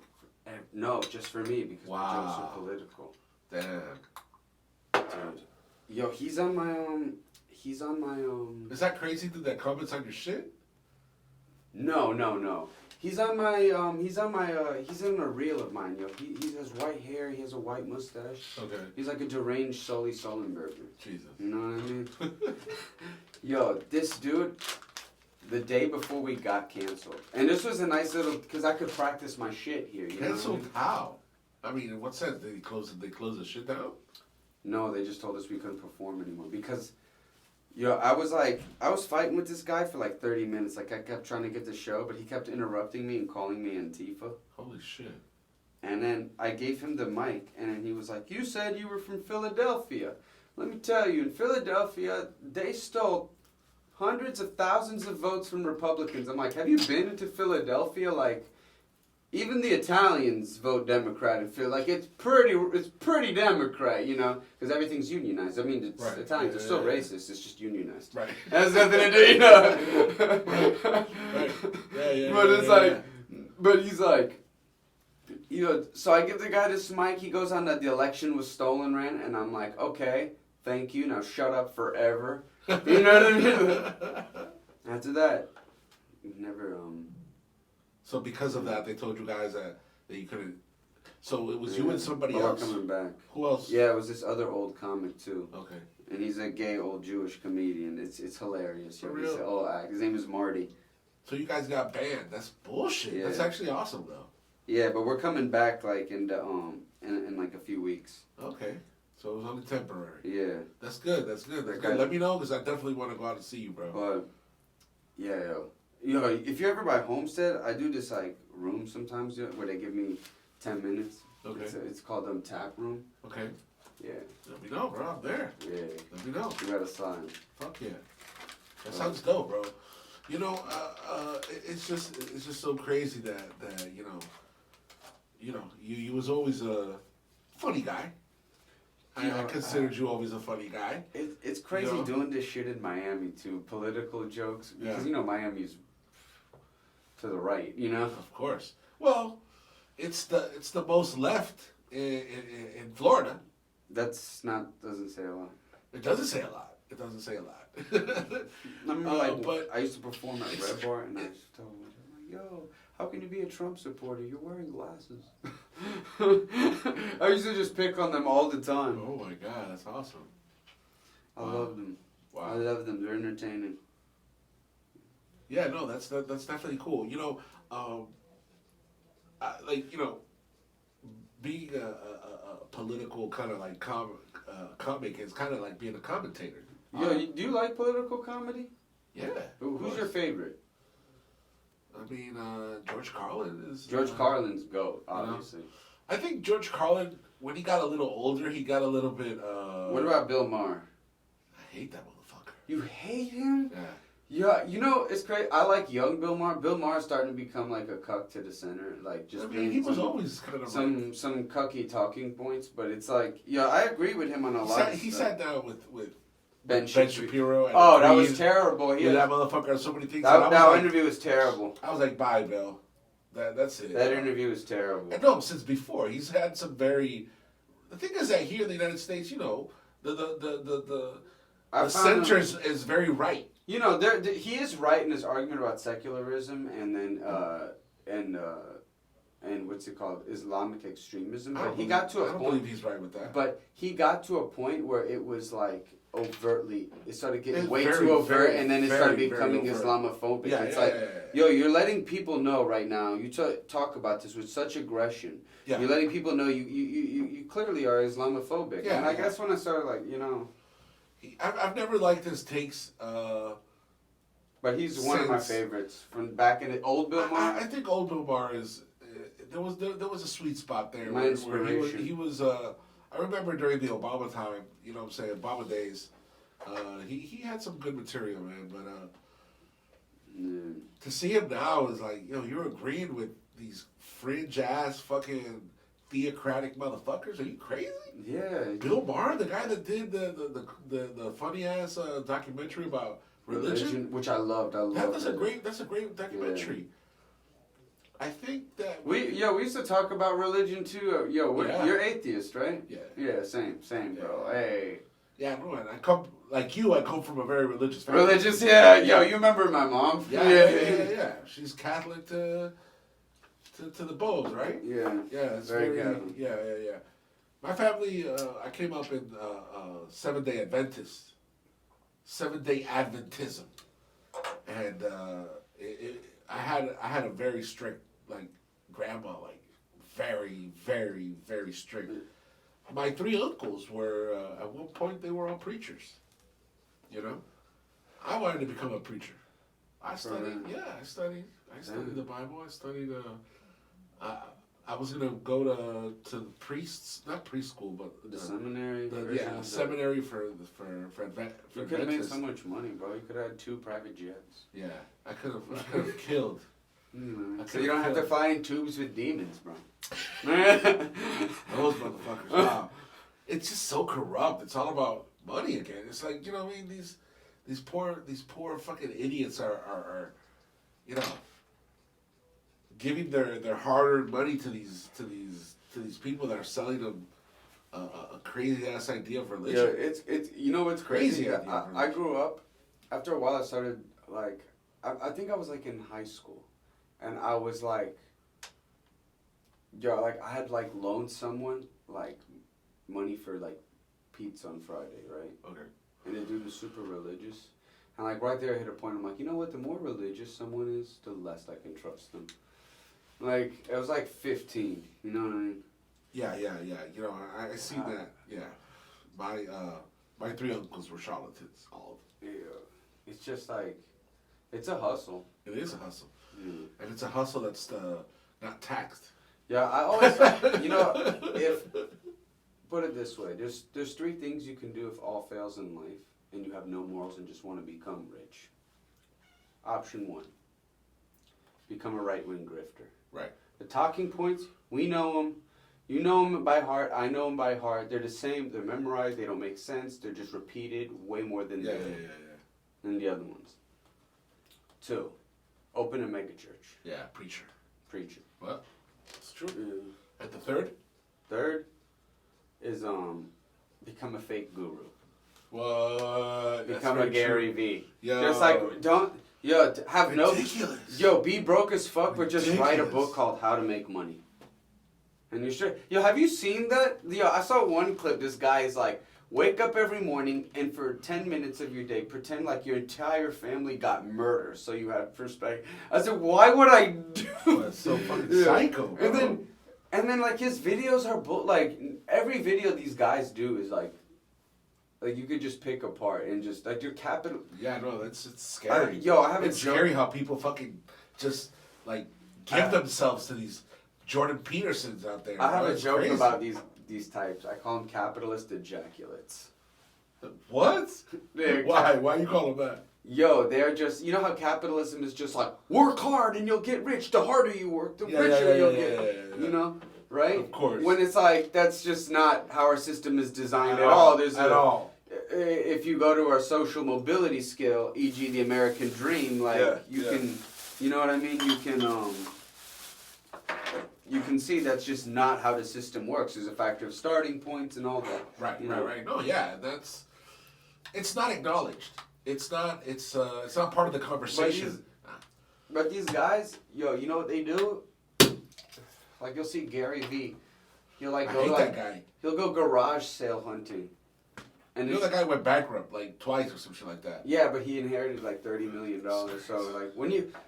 No, just for me, because the jokes are political. Damn. Dude. Yo, he's on my, Is that crazy that comments on your shit? No. He's on my, he's in a reel of mine, yo. He has white hair, he has a white mustache. Okay. He's like a deranged Sully Sullenberger. Jesus. You know what I mean? Yo, this dude, the day before we got canceled, and this was a nice little, because I could practice my shit here. You Canceled know how? I mean, in what sense? Did they close the shit down? No, they just told us we couldn't perform anymore because, yo, I was fighting with this guy for like 30 minutes. Like, I kept trying to get the show, but he kept interrupting me and calling me Antifa. Holy shit. And then I gave him the mic, and then he was like, you said you were from Philadelphia. Let me tell you, in Philadelphia, they stole hundreds of thousands of votes from Republicans. I'm like, have you been to Philadelphia? Like, even the Italians vote Democrat and feel like it's pretty Democrat, you know, because everything's unionized. I mean, it's, right. Italians are still racist. It's just unionized. Right. It has nothing to do, you know. Right. Yeah. But it's like, but he's like, you know. So I give the guy this mic. He goes on that the election was stolen rant, and I'm like, okay, thank you. Now shut up forever. You know what I mean? After that, never So because of that, they told you guys that you couldn't. So it was you and somebody else. Coming back. Who else? Yeah, it was this other old comic too. Okay. And he's a gay old Jewish comedian. It's hilarious. For He's real? an old act. His name is Marty. So you guys got banned. That's bullshit. Yeah. That's actually awesome though. Yeah, but we're coming back like in like a few weeks. Okay. So it was only temporary. Yeah. That's good. That's good. Okay. Let me know because I definitely want to go out and see you, bro. But yeah, yo, if you're ever by Homestead, I do this like room sometimes where they give me 10 minutes. Okay. It's called Tap Room. Okay. Yeah. Let me know, bro. I'm there. Yeah. Let me know. You got a sign. Fuck yeah. That sounds dope, bro. You know, it's just so crazy that you was always a funny guy. I considered you always a funny guy. It's crazy doing this shit in Miami too, political jokes, because Miami's to the right, you know. Of course. Well, it's the most left in Florida. Doesn't say a lot. It doesn't say a lot. It doesn't say a lot. I remember, but I used to perform at Red Bar, and I used to tell them, like, yo, how can you be a Trump supporter? You're wearing glasses. I used to just pick on them all the time. Oh my God, that's awesome. I love them. Wow. I love them. They're entertaining. Yeah, no, that's definitely cool. You know, being a political kind of like comic is kind of like being a commentator. Yo, do you like political comedy? Yeah. Who's your favorite? I mean, George Carlin is... George Carlin's GOAT, obviously. I think George Carlin, when he got a little older, he got a little bit... What about Bill Maher? I hate that motherfucker. You hate him? Yeah. Yeah, you know, it's crazy. I like young Bill Maher. Bill Maher's starting to become like a cuck to the center. Like, just he was always kind of... Some cucky talking points, but it's like... Yeah, I agree with him on a lot of stuff. He sat down with Ben Shapiro. And oh, that was terrible. That motherfucker on so many things. That interview was terrible. I was like, bye, Bill. That's it. That interview was terrible. And no, since before. He's had some very... The thing is that here in the United States, you know, the center is very right. You know, he is right in his argument about secularism and then and what's it called, Islamic extremism. But he got to a point. I don't believe he's right with that. But he got to a point where it was like overtly. It started getting way very, too overt, very, and then it very, started very becoming overt. Islamophobic. Yeah, it's yeah. yo, you're letting people know right now. You talk about this with such aggression. Yeah. You're letting people know you clearly are Islamophobic. Yeah, and I guess when I started I've never liked his takes. But he's one of my favorites from back in the old Bill Maher. I think old Bill Maher is there was a sweet spot there. My inspiration. He was I remember during the Obama time, you know what I'm saying, Obama days, he had some good material, man. But To see him now is like, you're agreeing with these fringe ass fucking theocratic motherfuckers. Are you crazy? Yeah. Bill Maher, the guy that did the funny ass documentary about religion, which I loved. That's a great documentary. Yeah. I think that we used to talk about religion too. You're atheist, right? Yeah. Yeah, same, bro. Hey. Yeah, no, and I come from a very religious family. Religious, yeah. Yo, you remember my mom? Yeah. She's Catholic to the bones, right? Yeah. Yeah, it's very Catholic. Yeah. My family, I came up in Seventh-day Adventism, and I had a very strict grandma, very, very, very strict. My 3 uncles were at one point they were all preachers. I wanted to become a preacher. I studied. Yeah, I studied the Bible. I studied. I was gonna go to the priests, not preschool, but the seminary. Seminary for You could have made so much money, bro. You could have had 2 private jets. Yeah, I could have killed. So you don't have to fly in tubes with demons, bro. Those motherfuckers. Wow. It's just so corrupt. It's all about money again. It's like, what I mean? These poor fucking idiots are giving their hard-earned money to these people that are selling them a crazy ass idea of religion. Yeah, it's what's crazy. I grew up. After a while, I started I think I was in high school, and I was I had loaned someone money for pizza on Friday, right? Okay. And the dude was super religious, and right there I hit a point. I'm like, you know what? The more religious someone is, the less I can trust them. It was 15. You know what I mean? Yeah. I see that. Yeah. My 3 uncles were charlatans. All of them. Yeah. It's just it's a hustle. It is a hustle. And it's a hustle that's not taxed. Yeah, I always, if, put it this way, there's 3 things you can do if all fails in life and you have no morals and just want to become rich. Option 1, become a right-wing grifter. Right. The talking points, we know them. You know them by heart. I know them by heart. They're the same. They're memorized. They don't make sense. They're just repeated way more than than the other ones. 2, open a megachurch. Yeah, preacher. Well, it's true. Yeah. And the third? Third is become a fake guru. What? Become a Gary V. Yo. Just have ridiculous. Be broke as fuck, but just write a book called How to Make Money. And you're sure. Have you seen that? I saw one clip. This guy is wake up every morning and for 10 minutes of your day, pretend like your entire family got murdered so you have perspective. I said, why would I do That's so fucking psycho, bro. And then his videos are every video these guys do is you could just pick apart and just your capital. Yeah, no, it's scary. I have it's scary how people fucking just give themselves to these Jordan Petersons out there. I have a joke about these types. I call them capitalist ejaculates. What? Why? Why you call them that? They're just, how capitalism is just work hard and you'll get rich. The harder you work, the richer you'll get. Right? Of course. When it's that's just not how our system is designed at all. At all. If you go to our social mobility scale, e.g. the American dream, you can, you know what I mean? You can see that's just not how the system works. There's a factor of starting points and all that. Right. No, yeah, it's not acknowledged. It's not part of the conversation. But these guys, you know what they do? You'll see Gary V. He'll I hate that guy. He'll go garage sale hunting. And that guy went bankrupt twice or some shit like that. Yeah, but he inherited $30 million. So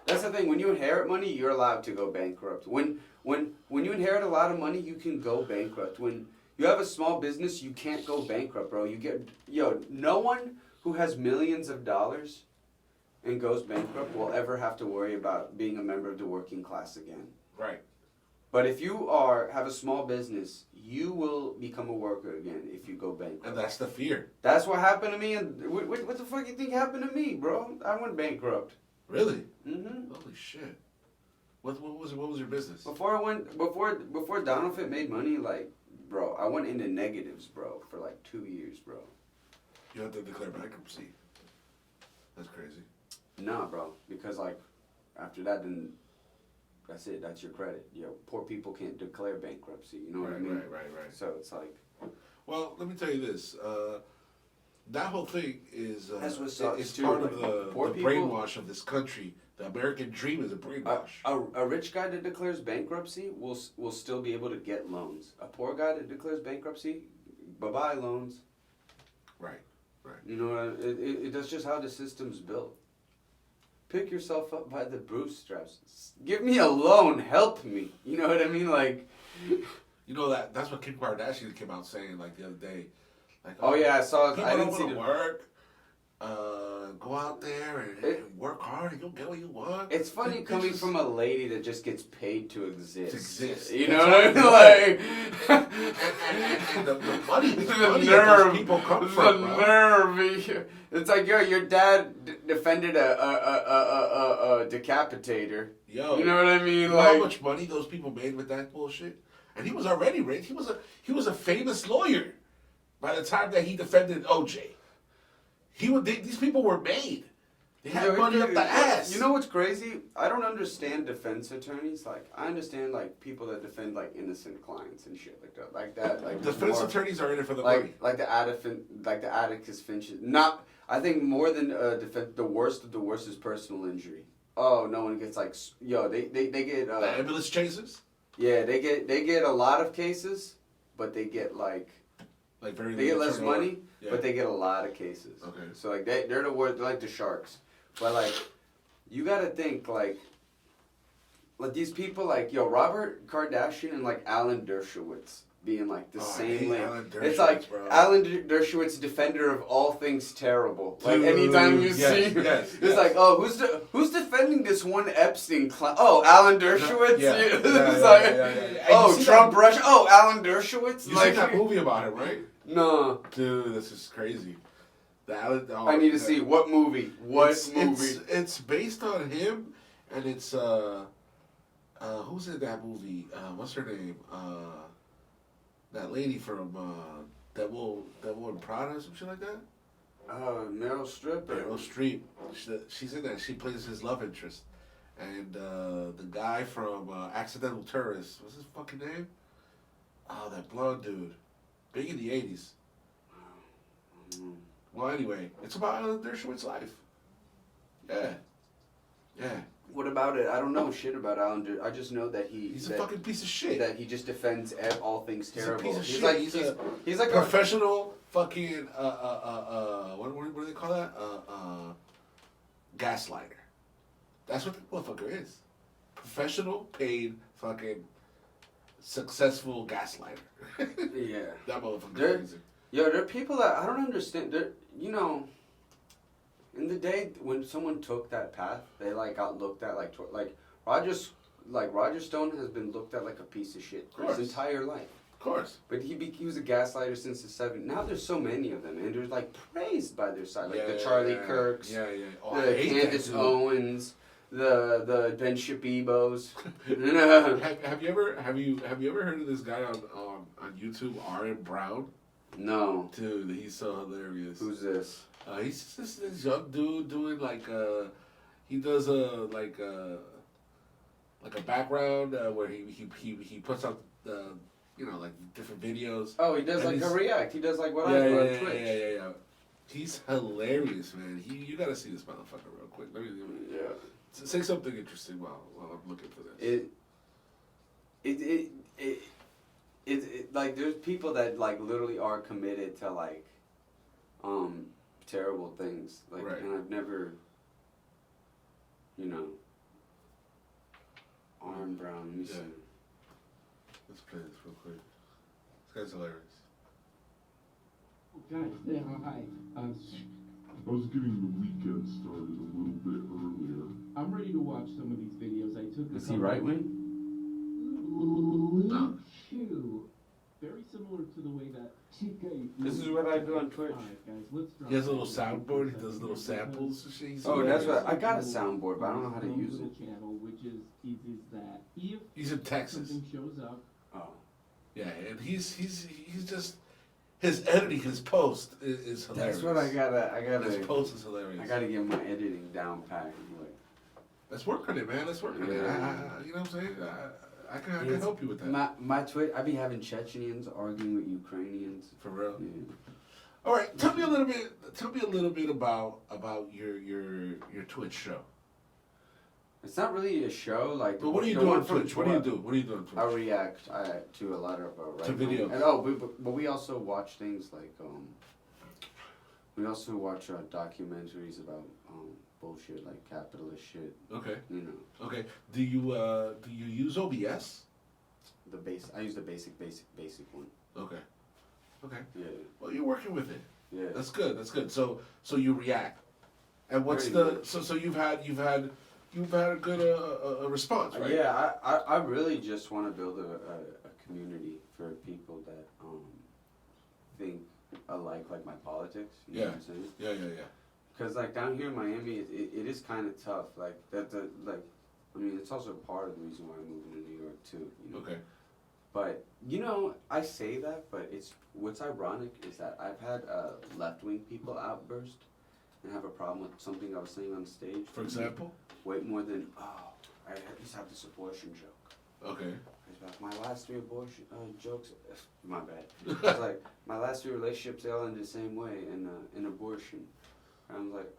that's the thing. When you inherit money, you're allowed to go bankrupt. When you inherit a lot of money, you can go bankrupt. When you have a small business, you can't go bankrupt, bro. No one who has millions of dollars and goes bankrupt will ever have to worry about being a member of the working class again. Right. But if you have a small business, you will become a worker again if you go bankrupt. And that's the fear. That's what happened to me. And what the fuck you think happened to me, bro? I went bankrupt. Really? Mm-hmm. Holy shit. What was your business? Before Donofit made money, like, bro, I went into negatives, bro, for like 2 years, bro. You have to declare bankruptcy. That's crazy. Nah, bro, because like after that, then that's it. That's your credit. Poor people can't declare bankruptcy. You know what I mean? Right. So it's like. Well, let me tell you this. That whole thing is That's what sucks it's too. part Like, of the people, brainwash of this country. The American dream is a brainwash. A rich guy that declares bankruptcy will still be able to get loans. A poor guy that declares bankruptcy, bye-bye loans. Right. You know, that's just how the system's built. Pick yourself up by the bootstraps. Give me a loan. Help me. You know what I mean? Like. You know that's what Kim Kardashian came out saying like the other day. Like, oh yeah, I saw. People I didn't don't see want the to work. Go out there and work hard and you'll get what you want. It's funny coming from a lady that just gets paid to exist. You That's know what I mean? Like, and the money that those people come from, the nerve. It's like, your dad defended a decapitator. Yo, you know what I mean? You know like, how much money those people made with that bullshit? And he was already rich. He was a famous lawyer by the time that he defended OJ. These people were made. They had money up the ass. You know what's crazy? I don't understand defense attorneys. Like, I understand like people that defend like innocent clients and shit like that. Like defense attorneys are in it for the money. Like the Atticus Finch. Not. I think more than the worst of the worst is personal injury. Oh, no one gets like they get the ambulance chasers. Yeah, they get a lot of cases, but they get like very they get less turnover. money, but they get a lot of cases. Okay. So like they're the worst. They're like the sharks. But like, you gotta think like these people like Robert Kardashian and like Alan Dershowitz being like the same lane. It's like bro. Alan Dershowitz, defender of all things terrible. Like Dude, anytime you see, it's like, oh, who's defending this one Epstein clown? Oh, Alan Dershowitz. Oh, Trump Russia. Oh, Alan Dershowitz. You seen that movie about him, right? No. Dude, this is crazy. I need to see what movie. It's based on him, and it's who's in that movie? What's her name? That lady from Devil and Prada, some shit like that. Meryl Streep. Meryl Streep. She's in that. She plays his love interest, and the guy from Accidental Tourist. What's his fucking name? Oh, that blonde dude, big in the '80s. Well, anyway, it's about Alan Dershowitz's life. Yeah. What about it? I don't know shit about Alan Dershowitz. I just know that he's a fucking piece of shit. That he just defends all things terrible. He's a piece of shit. He's like professional fucking what do they call that? Gaslighter. That's what the motherfucker is. Professional, paid, fucking successful gaslighter. Yeah. That motherfucker crazy. There are people that I don't understand. In the day when someone took that path, they got looked at like Roger Stone has been looked at like a piece of shit for his entire life. Of course. But he was a gaslighter since the 70s. Now there's so many of them, and they're praised by their side, the Charlie Kirks, the Candace Owens, the Ben Shabibos. Have you ever heard of this guy on YouTube, R.M. Brown? No. Dude, he's so hilarious. Who's this? He's just this young dude doing he does a background where he puts out different videos. Oh, he does a react. He does what I do on Twitch. Yeah. He's hilarious, man. You gotta see this motherfucker real quick. Let me say something interesting while I'm looking for this. It there's people that literally are committed to terrible things and I've never Arm Brown. Let me see. Let's play this real quick. This guy's hilarious. Guys, hi. I was getting the weekend started a little bit earlier. I'm ready to watch some of these videos. I took. Is he right wing? Chew. very similar to the way that This is what I do on Twitch. Alright, guys, let's drop He has a that little down soundboard. He for a does second little here, samples. because He's Oh, that's hilarious. what I got a soundboard, but I don't know how to use the it. channel, which is that if He's in Texas. something shows up, Oh. Yeah, and he's just his editing, his post is hilarious. That's what I His gotta. post is hilarious. I gotta get my editing down pat. Like, Let's work on it, man. Let's work on it. You know what I'm saying? I can help you with that. my Twitch, I be having Chechens arguing with Ukrainians. For real. Yeah. All right, tell me a little bit about your Twitch show. It's not really a show, like. But what do you the do one on from Twitch? What do you do? What do you do on I Twitch? react to a lot of To videos. And but we also watch things like we also watch documentaries about bullshit like capitalist shit. Okay. You know, Okay. Do you use OBS? I use the basic one. Okay. Okay. Yeah, Well, you're working with it. yeah. That's good. That's good. So you react, and what's Very the so you've had a good a response, right? Yeah, I really just want to build a community for people that think alike like my politics. You know what I'm saying? Yeah. Because like down here in Miami, it is kind of tough. Like I mean, it's also part of the reason why I'm moving to New York too. You know? Okay. But I say that, but what's ironic is that I've had left-wing people outburst and have a problem with something I was saying on stage. For example. Way more than I used to have this abortion joke. Okay. It's like my last 3 abortion jokes. My bad. It's like my last 3 relationships they all ended the same way in abortion. And I'm like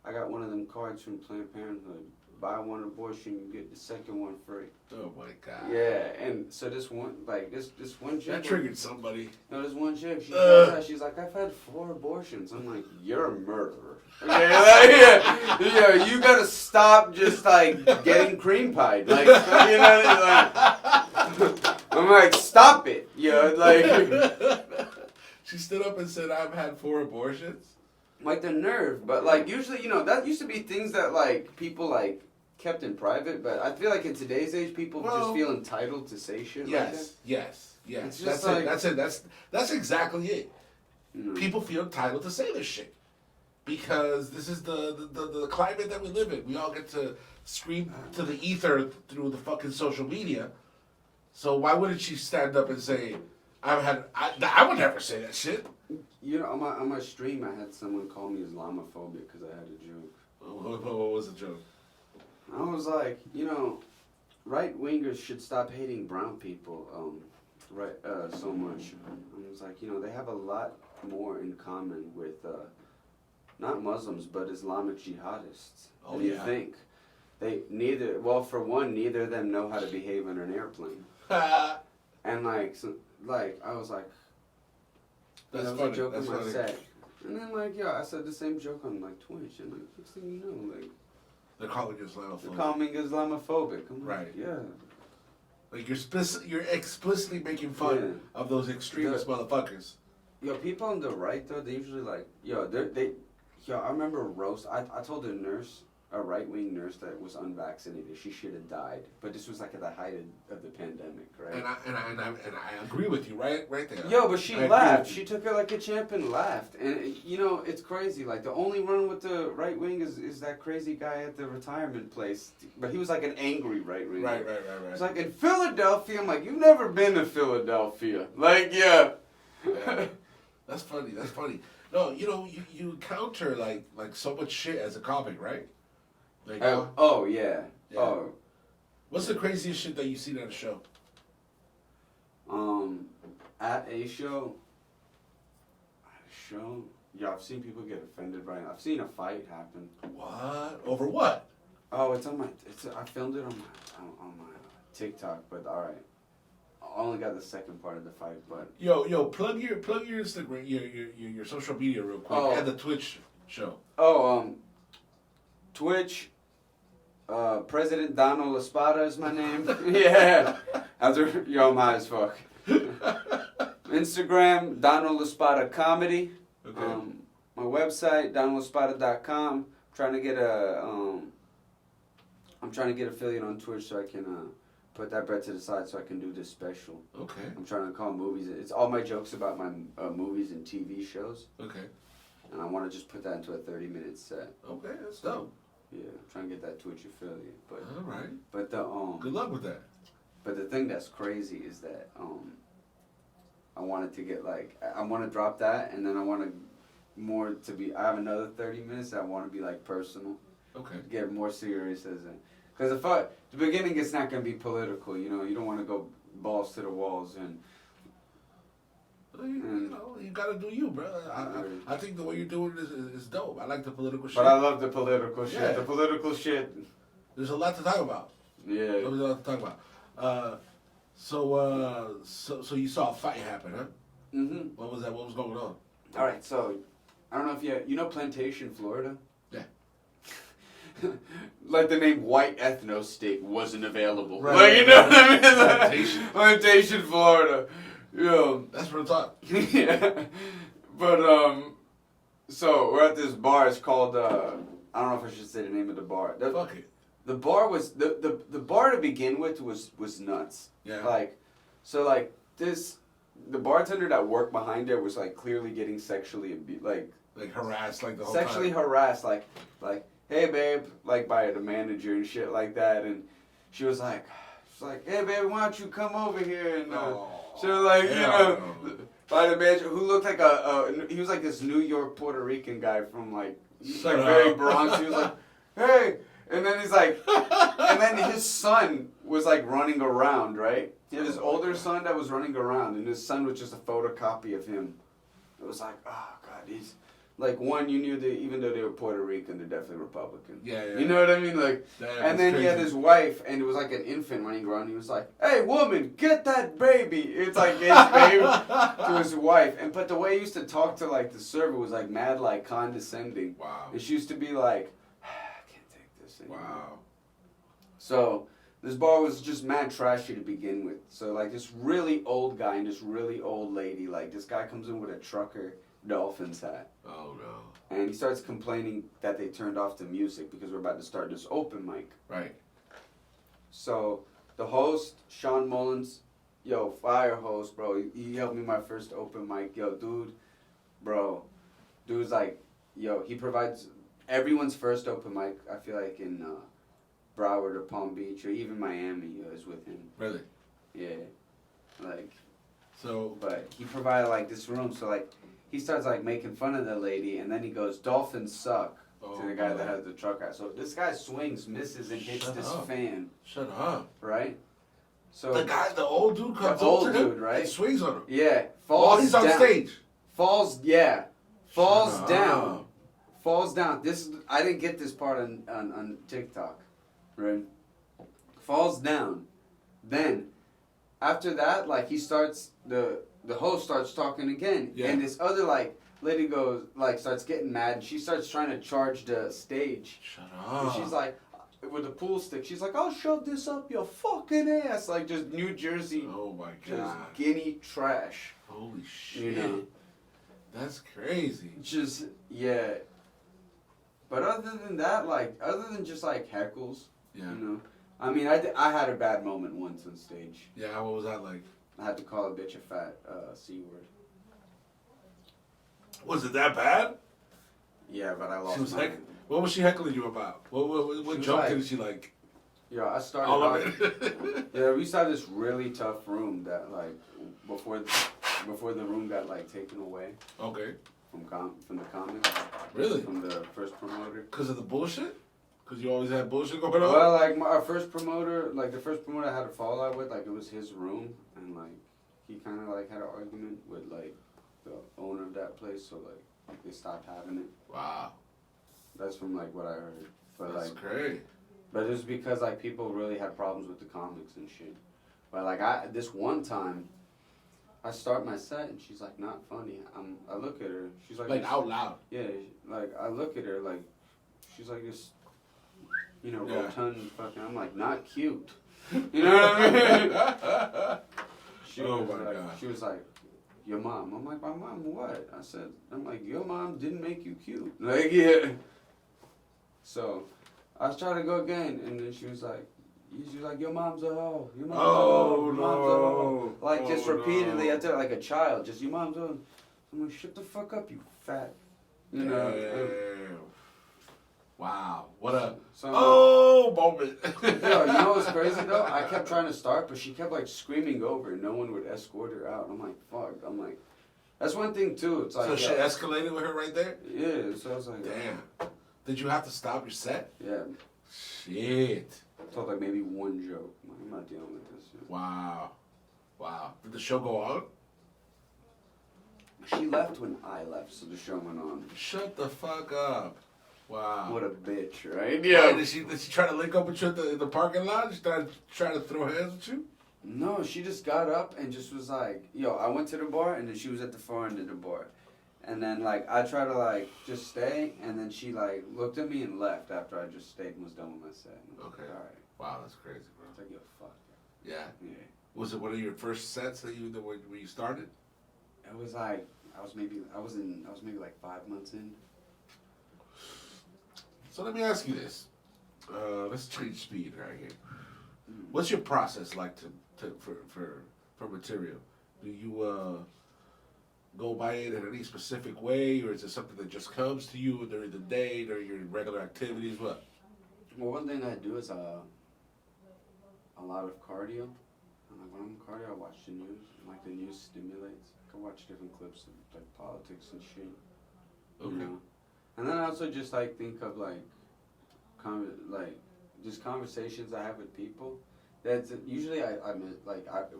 I got one of them cards from Planned Parenthood. Buy one abortion, you get the second one free. Oh my God. Yeah, and so this one chick. That triggered somebody. No, this one chick. She's like, I've had 4 abortions. I'm like, you're a murderer. Okay, yeah, you gotta stop just like getting cream pied. Like, you know, like, I'm like, stop it. You know, like. She stood up and said, "I've had 4 abortions." Like the nerve, but like usually, you know, that used to be things that like people like kept in private. But I feel like in today's age, people just feel entitled to say shit. Yes, like that. yes. It's That's just like, it. That's exactly it. You know, People feel entitled to say this shit because this is the climate that we live in. We all get to scream to the ether through the fucking social media. So why wouldn't she stand up and say, I would never say that shit. you know, on my stream, I had someone call me Islamophobic because I had a joke. What was the joke? I was like, you know, right wingers should stop hating brown people so much. I was like, you know, they have a lot more in common with not Muslims but Islamic jihadists. Oh, What do you yeah. think? For one, neither of them know how to behave on an airplane. And like I was like, That's that was funny. a joke That's on my funny. set. And then like, I said the same joke on like Twitch, and like next thing you know, like They're calling you they're Islamophobic. calling me Islamophobic. I'm like, Right. yeah. Like you're explicitly making fun of those extremist motherfuckers. Yo, people on the right though, they usually like, I remember a roast. I told a nurse, a right-wing nurse that was unvaccinated, she should have died. But this was like at the height of the pandemic, right? And I agree with you right there. Yo, but she I agree laughed. with you. She took it like a champ and laughed. And you know, it's crazy. Like the only run with the right wing is that crazy guy at the retirement place. But he was like an angry right wing. Right. It's like in Philadelphia. I'm like, you've never been to Philadelphia. Like, yeah. That's funny. No, you know, you encounter like so much shit as a comic, right? Like, Yeah. Yeah. Oh. What's the craziest shit that you've seen at a show? At a show. Yeah, I've seen people get offended by it. I've seen a fight happen. What? Over what? Oh, I filmed it on my TikTok, but all right. I only got the second part of the fight, but Yo, plug your Instagram, your social media real quick, and the Twitch show. Twitch. President DANO LA SPADA is my name. Yeah. I'm high as fuck. Instagram, DANO LA SPADA Comedy. Okay. My website, DanoLaSpada.com. I'm trying to get affiliate on Twitch so I can put that bread to the side so I can do this special. Okay. I'm trying to call movies. It's all my jokes about my movies and TV shows, Okay. and I want to just put that into a 30-minute set. Okay, that's dope. Yeah, I'm trying to get that Twitch affiliate. But All right. but the Good luck with that. But the thing that's crazy is that I wanted to get like I want to drop that, and then I want to more to be. I have another 30 minutes that I want to be like personal, Okay. get more serious as in. Because the beginning, it's not gonna be political. You know, you don't want to go balls to the walls and. Well, you know, you gotta do you, bro. I think the way you're doing it is dope. I like the political shit. But I love the political shit. Yeah. The political shit. There's a lot to talk about. Yeah. There's a lot to talk about. So you saw a fight happen, huh? Mhm. What was that? What was going on? All right, so I don't know if you know Plantation, Florida. Yeah. Like the name White Ethno State wasn't available. Right, Like, you know right. what I mean? Like, Plantation. Plantation, Florida. Yeah. That's real talk. Yeah. But so we're at this bar. It's called I don't know if I should say the name of the bar. Fuck it. The bar was the bar to begin with was nuts. Yeah. Like, so like this, the bartender that worked behind there was like clearly getting sexually Like harassed, like the whole sexually time. harassed, like, hey babe, like by the manager and shit like that, and she was like, hey babe, why don't you come over here and she was like, you know, by the manager who looked like he was like this New York Puerto Rican guy from like very Bronx. He was like, hey, and then he's like, and then his son was like running around, right? He had his older son that was running around, and his son was just a photocopy of him. It was like, oh god, these. Like, one, you knew that even though they were Puerto Rican, they're definitely Republican. Yeah. You know what I mean? Like, and then he had his wife, and it was like an infant running around. He was like, hey, woman, get that baby. It's like his baby to his wife. But the way he used to talk to, like, the server was, like, mad, like, condescending. Wow. And she used to be like, I can't take this anymore. Wow. So, this bar was just mad trashy to begin with. So, like, this really old guy and this really old lady, like, this guy comes in with a trucker Dolphins hat. Oh no. And he starts complaining that they turned off the music because we're about to start this open mic. Right. So the host, Sean Mullins, yo, fire host, bro. He helped me my first open mic. Yo, dude's like, yo, he provides everyone's first open mic, I feel like in Broward or Palm Beach or even Miami is with him. Really? Yeah. Like, so. But he provided like this room, so like, he starts like making fun of the lady, and then he goes, "Dolphins suck," to the guy that has the truck out. So this guy swings, misses, and hits this fan. Shut up. Right. So the old dude comes the old up to him dude, right? and swings on him. Yeah, While falls he's down. on stage. Falls Shut down. up. Falls down. This I didn't get this part on TikTok, right? Falls down. Then after that, like he starts the host starts talking again, and this other like lady goes like starts getting mad. And she starts trying to charge the stage. Shut And up. she's like, with a pool stick, she's like, "I'll shove this up your fucking ass," like just New Jersey, Oh my just god. guinea trash. Holy shit. You know. That's crazy. Just yeah. But other than that, like other than just like heckles, Yeah. you know. I mean, I had a bad moment once on stage. Yeah. What was that like? I had to call a bitch a fat C word. Was it that bad? Yeah, but I lost. She was my what was she heckling you about? What was joke like- did she like? Yeah, I started. All of off- it. Yeah, we used to have this really tough room that like before the room got like taken away Okay. from the comics. Really? From the first promoter. Because of the bullshit? Because you always had bullshit going on? Well, like our first promoter, like the first promoter I had a fallout with, like it was his room, and like he kind of like had an argument with like the owner of that place, so like they stopped having it. Wow. That's from like what I heard. But That's like, great. but it was because like people really had problems with the comics and shit. But like this one time, I start my set and she's like not funny. I look at her. She's like Like out loud. Yeah, like I look at her like she's like this, you know, Yeah. rotund fucking. I'm like not cute. You know what I mean? She Oh was my like, God. She was like, your mom. I'm like, my mom what? I said, I'm like, your mom didn't make you cute. Like yeah. So I was trying to go again, and then she was like, She's like, your mom's a hoe. Your mom's Oh, a hoe. Your mom's a no. hoe. Like, just Oh, repeatedly, no. I tell her, like a child, just, your mom's a hoe. I'm like, shut the fuck up, you fat. You know? Damn. Wow. What a So, moment. yo, you know what's crazy though? I kept trying to start, but she kept like screaming over, and no one would escort her out. I'm like, fuck. I'm like, that's one thing too. It's like, So shit escalated with her right there? yeah. So I was like, Damn. Did you have to stop your set? yeah. Shit. I told like maybe one joke. I'm not dealing with this shit. Wow. Wow. Did the show go on? She left when I left, so the show went on. Shut the fuck up. Wow. What a bitch, right? Yeah. Did she try to link up with you in the parking lot? She started trying to throw hands with you? No, she just got up and just was like, yo, I went to the bar, and then she was at the far end of the bar. And then, like, I tried to, like, just stay, and then she, like, looked at me and left after I just stayed and was done with my set. And I was Okay. like, all right. Wow, that's crazy, I bro. was like, yo, fuck. Yeah. Yeah. Was it one of your first sets that when you started? It was like, I was maybe like 5 months in. So let me ask you this. Let's change speed right here. What's your process like for material? Do you go by it in any specific way, or is it something that just comes to you during the day, during your regular activities? What? Well, one thing I do is a lot of cardio. And like when I'm in cardio, I watch the news. And like the news stimulates. I can watch different clips of like politics and shit. You Okay. know? And then I also just like think of like just conversations I have with people. That's usually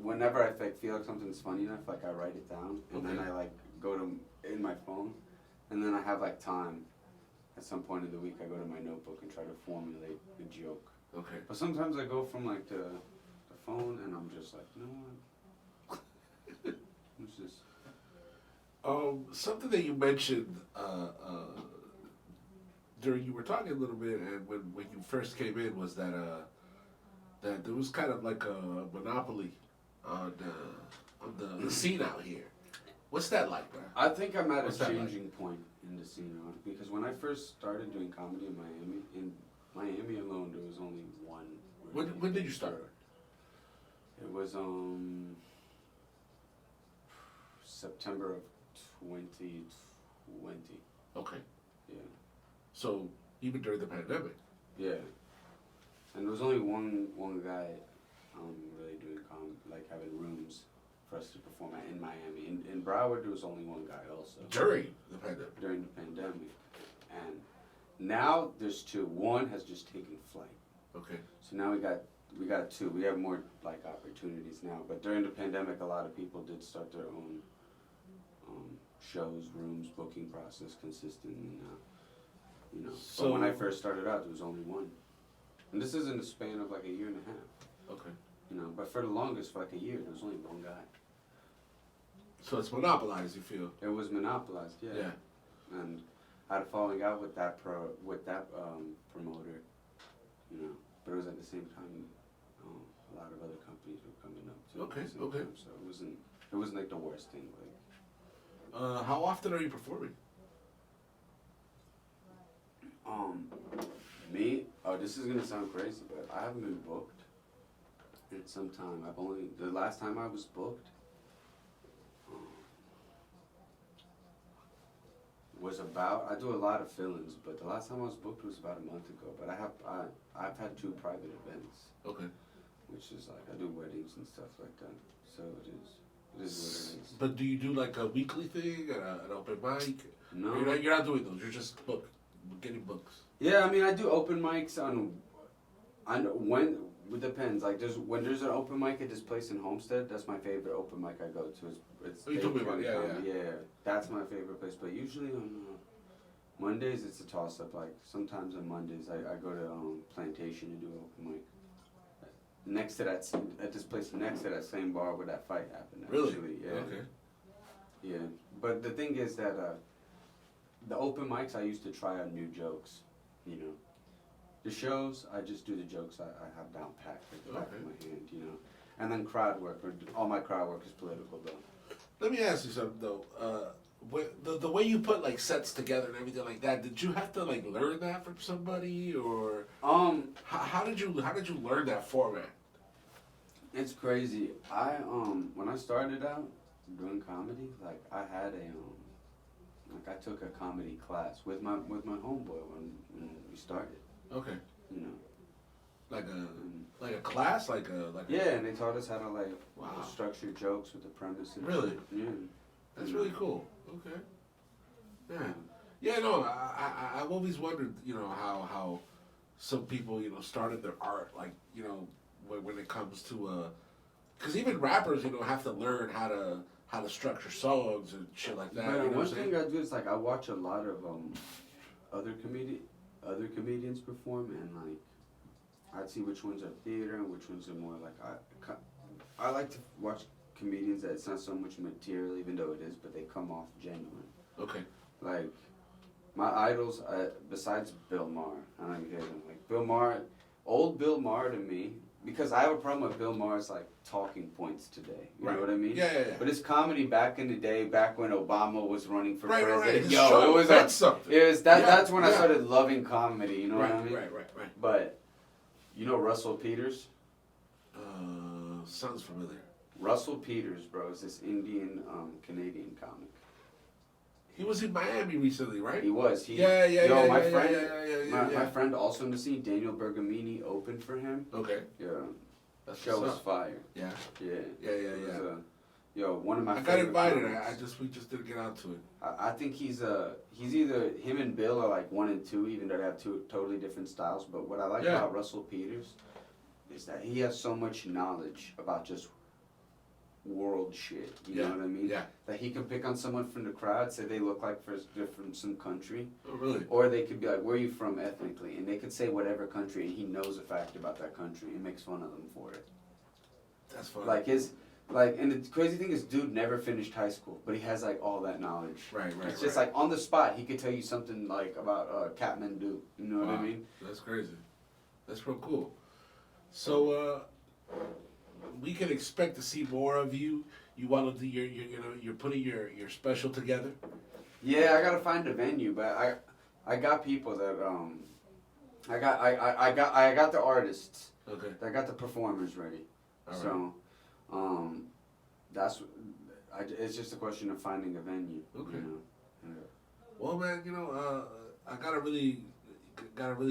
whenever I feel like something's funny enough, like I write it down and then Okay. I like go to in my phone, and then I have like time. At some point in the week, I go to my notebook and try to formulate a joke. Okay. But sometimes I go from like the phone and I'm just like, you know what? What's this? Something that you mentioned during you were talking a little bit, and when you first came in, was that that there was kind of like a monopoly on the scene out here. What's that like, bro? I think I'm at What's a that like? changing point in the scene, because when I first started doing comedy in Miami alone, there was only one. When did you start? It was September of 2020. Okay. Yeah. So even during the pandemic. Yeah. And there was only one guy really doing like having rooms for us to perform at in Miami. In Broward, there was only one guy also. During the pandemic. During the pandemic. And now there's two. One has just taken flight. Okay. So now we got two. We have more like opportunities now. But during the pandemic, a lot of people did start their own shows, rooms, booking process consistently now. You know. So but when I first started out, there was only one. And this is in the span of like a year and a half. Okay. You know, but for the longest, for like a year, there was only one guy. So it's monopolized, you feel? It was monopolized, yeah. Yeah. And I had a falling out with that promoter, you know. But it was at the same time, a lot of other companies were coming up too. Okay, at the same okay. time, so it wasn't like the worst thing. Like, How often are you performing? me? Oh, this is gonna sound crazy, but I haven't been booked in some time. The last time I was booked was I do a lot of fill-ins, but the last time I was booked was about a month ago. But I've had 2 private events, Okay. which is like I do weddings and stuff like that. So it is what it is. But do you do like a weekly thing, an open mic? No. You're not doing those. You're just getting books. Yeah, I mean I do open mics on when it depends. Like when there's an open mic at this place in Homestead, that's my favorite open mic I go to. It's Oh, you told me about it. Yeah, that's my favorite place. But usually on Mondays it's a toss up. Like sometimes on Mondays I go to Plantation to do an open mic. Next to that, at this place next to that same bar where that fight happened. Really? Actually, yeah. Okay. Yeah, but the thing is that the open mics I used to try out new jokes, you know. The shows I just do the jokes I have down packed at the back of my hand, you know. And then crowd work, all my crowd work is political though. Let me ask you something though. the way you put like sets together and everything like that, did you have to like learn that from somebody, or how did you learn that format? It's crazy. When I started out doing comedy, like I had like I took a comedy class with my homeboy when we started. Okay. You know. Like a class, like a Yeah, and they taught us how to like Wow. structure jokes with the premises. Really? Yeah. That's really cool. Okay. Yeah. Yeah. No, I've always wondered, how some people, started their art, like, when it comes to because even rappers, have to learn how to structure songs and shit like that. But you know one what I'm saying? thing I do is like I watch a lot of other comedians perform, and like I'd see which ones are theater and which ones are more like I like to watch comedians that it's not so much material, even though it is, but they come off genuine. Okay. Like my idols, besides Bill Maher, I don't even hear them. Like Bill Maher, old Bill Maher to me, because I have a problem with Bill Maher's like talking points today. You know what I mean? Yeah. But his comedy back in the day, back when Obama was running for Right. president, His yo, show it was meant something. it was that. Yeah, That's when I yeah. started loving comedy. You know what I mean? Right. But you know Russell Peters? Sounds familiar. Russell Peters, bro, is this Indian Canadian comic. He was in Miami recently, right? He was. Yeah. My friend, Yeah. my friend also in the scene, Daniel Bergamini, opened for him. Okay. Yeah. That's Show what's was up. fire. Yeah. Yeah. Yeah. It was, yo, one of my I got favorite invited. comics. We just didn't get out to it. I think he's either him and Bill are like 1 and 2, even though they have two totally different styles. But what I like Yeah. about Russell Peters is that he has so much knowledge about just world shit. You know what I mean? Yeah. That he can pick on someone from the crowd, say they look like they're from some country, Oh, really? or they could be like, "Where are you from ethnically?" And they could say whatever country, and he knows a fact about that country and makes fun of them for it. That's funny. And the crazy thing is, dude never finished high school, but he has like all that knowledge. Right. It's just like on the spot, he could tell you something like about Kathmandu. You know what I mean? That's crazy. That's real cool. So we can expect to see more of you. You want to do you're putting your special together. Yeah, I gotta find a venue, but I got people that I got the artists. Okay. I got the performers ready. All right. So, it's just a question of finding a venue. Okay. You know? Yeah. Well, man, I gotta really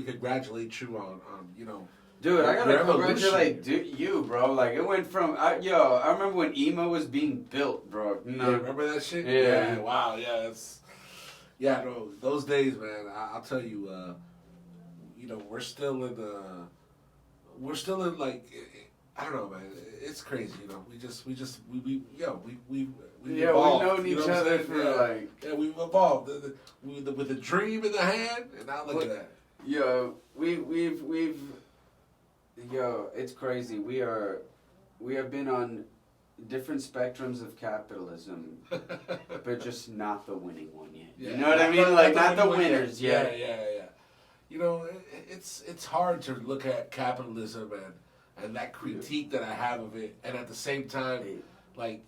congratulate you on Dude, I gotta your evolution. congratulate you, bro. Like, it went from, I remember when emo was being built, bro. You know? Yeah, remember that shit? Yeah. Wow. Yeah. No, those days, man. I'll tell you. We're still in like, I don't know, man. It's crazy. We've Yeah, evolved, we've known you know each what I'm other saying? for Yeah. like... Yeah, we've evolved with a dream in the hand, and now look at that. Yo, it's crazy. We have been on different spectrums of capitalism, but just not the winning one yet. Yeah. You know what I mean? Like, not the winners yet. Yeah. It's hard to look at capitalism and that critique that I have of it, and at the same time, like,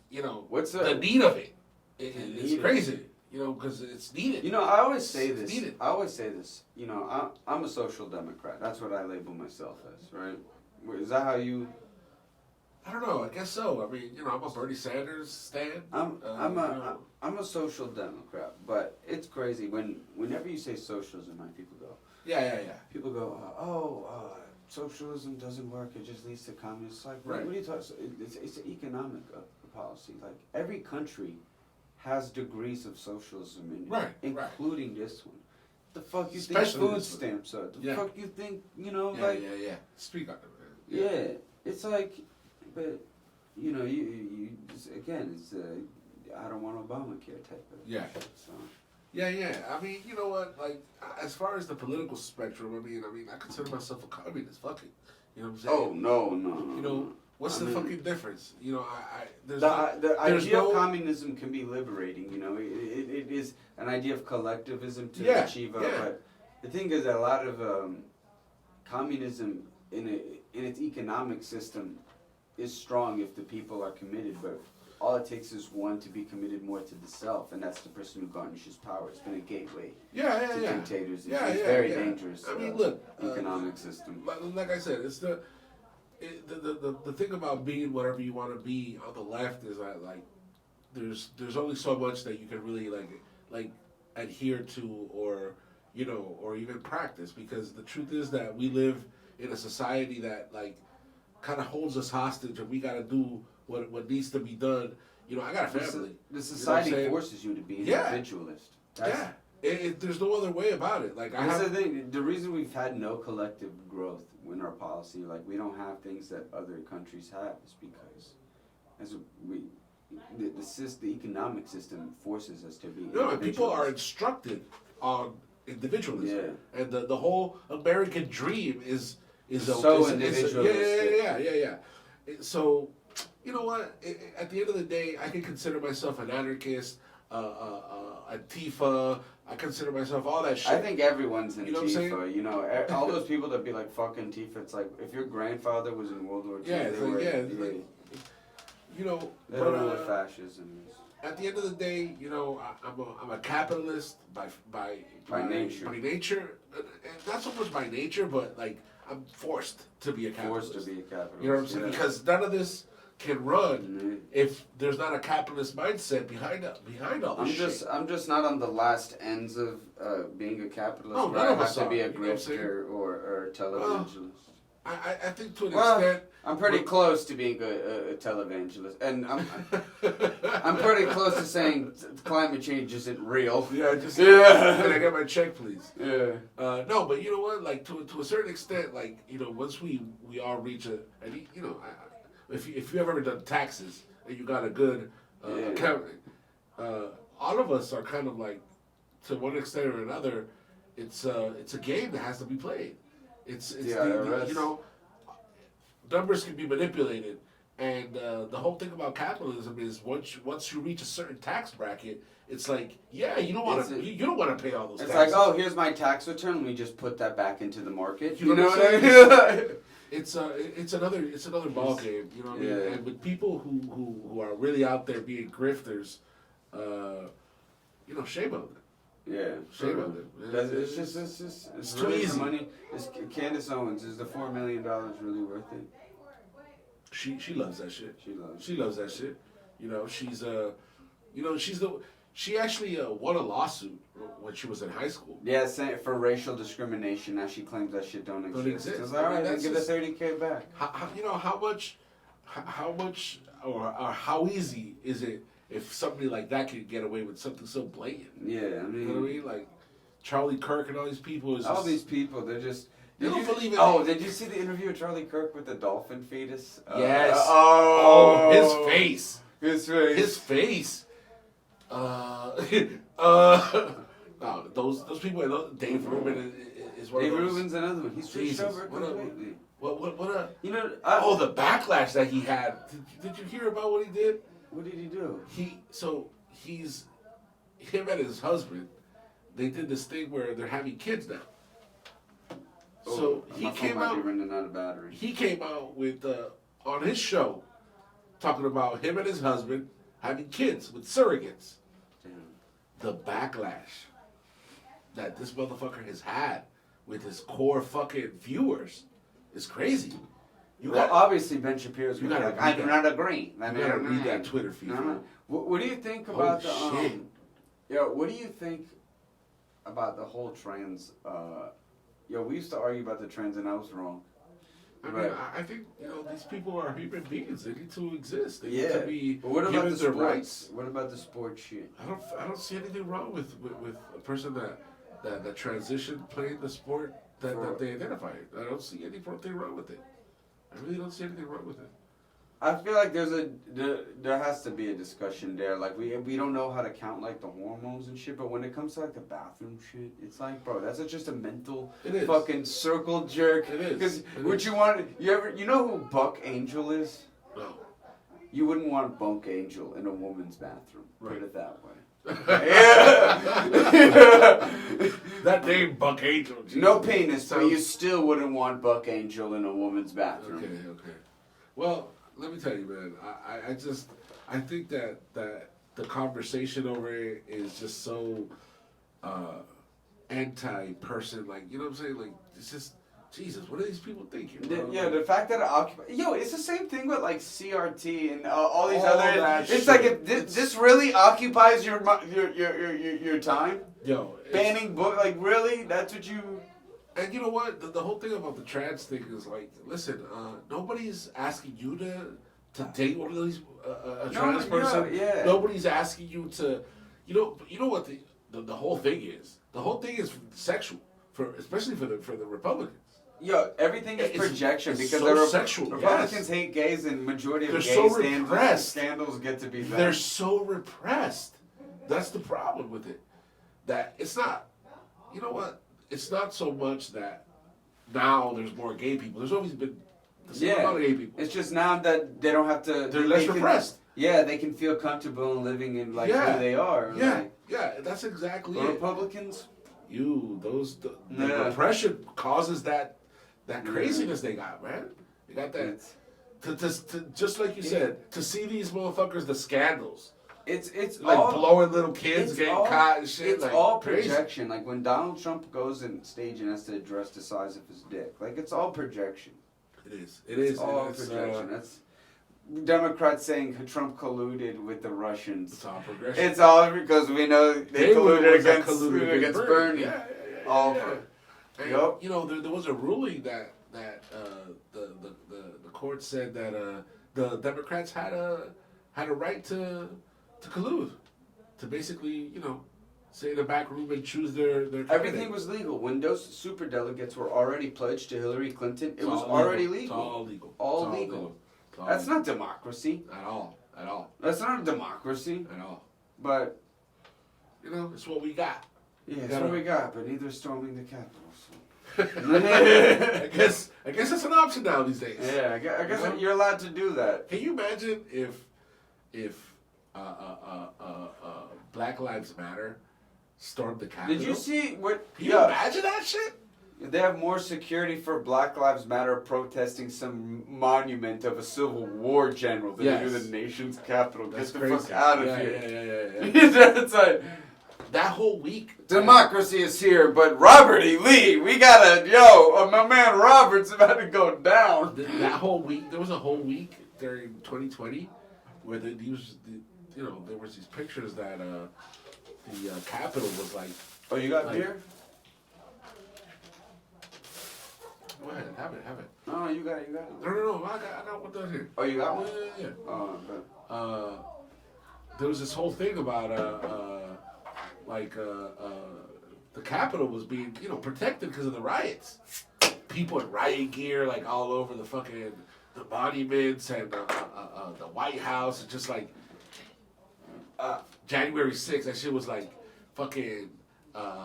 What's the need of it. It's need crazy, because it's needed. I always say It's this. needed. I'm a social democrat. That's what I label myself as, right? Is that how you... I don't know. I guess so. I mean, I'm a Bernie Sanders stan. I'm a social democrat, but it's crazy whenever you say socialism, like people go, Yeah. people go, socialism doesn't work. It just leads to communism. It's like, Right. what are you talking? It's an economic policy. Like every country has degrees of socialism in it, Right. including this one. The fuck you Especially think food this one. stamps are? The Yeah. fuck you think Yeah. Speak on it, man. Yeah, it's like, but you again, it's I don't want Obamacare type of Yeah. shit, so. Yeah. I mean, you know what? Like, as far as the political spectrum, I mean, I consider myself a communist. Fuck it. You know what I'm saying? Oh no. What's I the mean- fucking difference? There's The there's idea no- of communism can be liberating. It is an idea of collectivism to Yeah, achieve. yeah. But the thing is, that a lot of communism in its economic system is strong if the people are committed, but all it takes is one to be committed more to the self, and that's the person who garnishes power. It's been a gateway to dictators. It's very dangerous. I mean, look, economic system. Like I said, it's the thing about being whatever you want to be on the left is that like there's only so much that you can really like adhere to or or even practice, because the truth is that we live in a society that like kind of holds us hostage, and we got to do what needs to be done. I got a family. The society forces you to be an individualist. There's no other way about it. Like the reason we've had no collective growth in our policy, like we don't have things that other countries have, is because the economic system forces us to be. No, and people are instructed on individualism, and the whole American dream is individualistic. Yeah. So, you know what? At the end of the day, I can consider myself an anarchist, Antifa. I consider myself all that shit. I think everyone's an You know what I'm Antifa. All those people that be like, fuck Antifa, it's like, if your grandfather was in World War II, they don't know what fascism is. At the end of the day, I'm a capitalist by nature. And not so much by nature, but like I'm forced to be a capitalist. Forced to be a capitalist. You know what I'm saying? Yeah. Because none of this can run if there's not a capitalist mindset behind all this shit. I'm just not on the last ends of being a capitalist. No, where none I of have us to are, be a you know what I'm saying? grifter or a televangelist. I think to an extent. I'm pretty close to being a televangelist, and I'm pretty close to saying climate change isn't real. Can I get my check, please? Yeah. No, but you know what? Like to a certain extent, like once we all reach if you ever done taxes and you got a good accountant, all of us are kind of like, to one extent or another, it's a game that has to be played. It's numbers can be manipulated, and the whole thing about capitalism is once you reach a certain tax bracket, it's like you don't want to pay all those. It's taxes. like, oh, here's my tax return. Let me just put that back into the market. You know what I mean? It's another ball game. You know what I mean? And with people who are really out there being grifters, shame on them. Yeah, shame on them. It's too easy. Money. Candace Owens, is the $4 million really worth it? She loves that shit. She loves that shit. She actually won a lawsuit when she was in high school. Yeah, for racial discrimination. Now she claims that shit don't exist. It's like, all right, then give the $30K back. How much or how easy is it if somebody like that could get away with something so blatant? Yeah, I mean, you know what I mean? Like Charlie Kirk and all these people. These people, they're just. They don't believe in. Oh, did you see the interview with Charlie Kirk with the dolphin fetus? Yes. His face. His face. No, those people. Dave Rubin is one of those. Dave Rubin's another one. He's switched over completely. The backlash that he had. Did you hear about what he did? What did he do? Him and his husband, they did this thing where they're having kids now. So he came out. Running out of battery. He came out with on his show, talking about him and his husband having kids with surrogates. Damn. The backlash that this motherfucker has had with his core fucking viewers is crazy. Obviously Ben Shapiro's you gotta I do not agree. You gotta read that Twitter feed. No. What do you think about the what do you think about the whole trans? We used to argue about the trans, and I was wrong. I think these people are human beings. They need to exist. They need to be but what about given the their sports? rights. What about the sports shit? I don't see anything wrong with a person that transitioned playing the sport that they identify. I don't see anything wrong with it. I really don't see anything wrong with it. I feel like there has to be a discussion there. Like we don't know how to count like the hormones and shit, but when it comes to like the bathroom shit, it's like, bro, that's just a mental fucking circle jerk. It is. Because what you want, you know who Buck Angel is? No. You wouldn't want Buck Angel in a woman's bathroom. Right. Put it that way. That name Buck Angel. Jesus. No penis, but you still wouldn't want Buck Angel in a woman's bathroom. Okay. Well, let me tell you, man. I think that the conversation over it is just so anti-person. Like, you know what I'm saying? Like, it's just Jesus. What are these people thinking? Bro? Yeah, the fact that it occupies. Yo, it's the same thing with like CRT and all these All other. that It's shit. like if this really occupies your time. Yo, Banning book, like really? That's what you. and you know what? The whole thing about the trans thing is like, listen, nobody's asking you to date one of these a trans person. Yeah. Nobody's asking you to, you know what the whole thing is. The whole thing is sexual especially for the Republicans. Yo, everything is It's- projection it's because so the sexual, Republicans yes. hate gays and majority of They're gay so repressed. scandals get to be them. They're so repressed. That's the problem with it. That it's not. You know what? It's not so much that now there's more gay people. There's always been the same amount of gay people. It's just now that they don't have to. They're less repressed. Yeah, they can feel comfortable in living in like Yeah. who they are. Yeah, Like, yeah, that's exactly the it. Republicans. The Yeah. repression causes that craziness they got, man. They got that. It's To just like you said, to see these motherfuckers, the scandals, it's like all blowing little kids it's getting all- caught and shit. It's like, all crazy. projection. Like when Donald Trump goes in stage and has to address the size of his dick, like it's all projection. It is. It is. It's all It's, projection. That's Democrats saying Trump colluded with the Russians. it's all progression. It's all because we know they were the colluded ones that against against Bernie. Yeah. All yeah. for- And, Yup. you know, there was a ruling that the court said that the Democrats had a right to collude, to basically, you know, say in the back room and choose their Everything was legal. When those super delegates were already pledged to Hillary Clinton, it It's was all already It's legal. all legal. All It's legal. It's all That's legal. not democracy. At all. At all. That's not a democracy. At all. But You know, it's what we got. yeah, that's Gotta- what we got. But neither is storming the Capitol. I guess that's an option now these days. Yeah, I guess You know? you're allowed to do that. Can you imagine if Black Lives Matter stormed the Capitol? Did you see what? Can you imagine that shit? They have more security for Black Lives Matter protesting some monument of a Civil War general than they do Yes. the nation's capital. That's Get the crazy. fuck out of Yeah, here. yeah. It's like, That whole week. democracy is here, but Robert E. Lee, we gotta, my man Robert's about to go down. That whole week, there was a whole week during 2020 where there was these pictures that the Capitol was like. Oh, you got Like- beer? Go ahead, have it. No, you got it. No, I got one down here. Oh, you got one? Yeah. Oh, but There was this whole thing about the Capitol was being protected because of the riots. People in riot gear like all over the monuments and the White House, and just like January 6th, that shit was like fucking.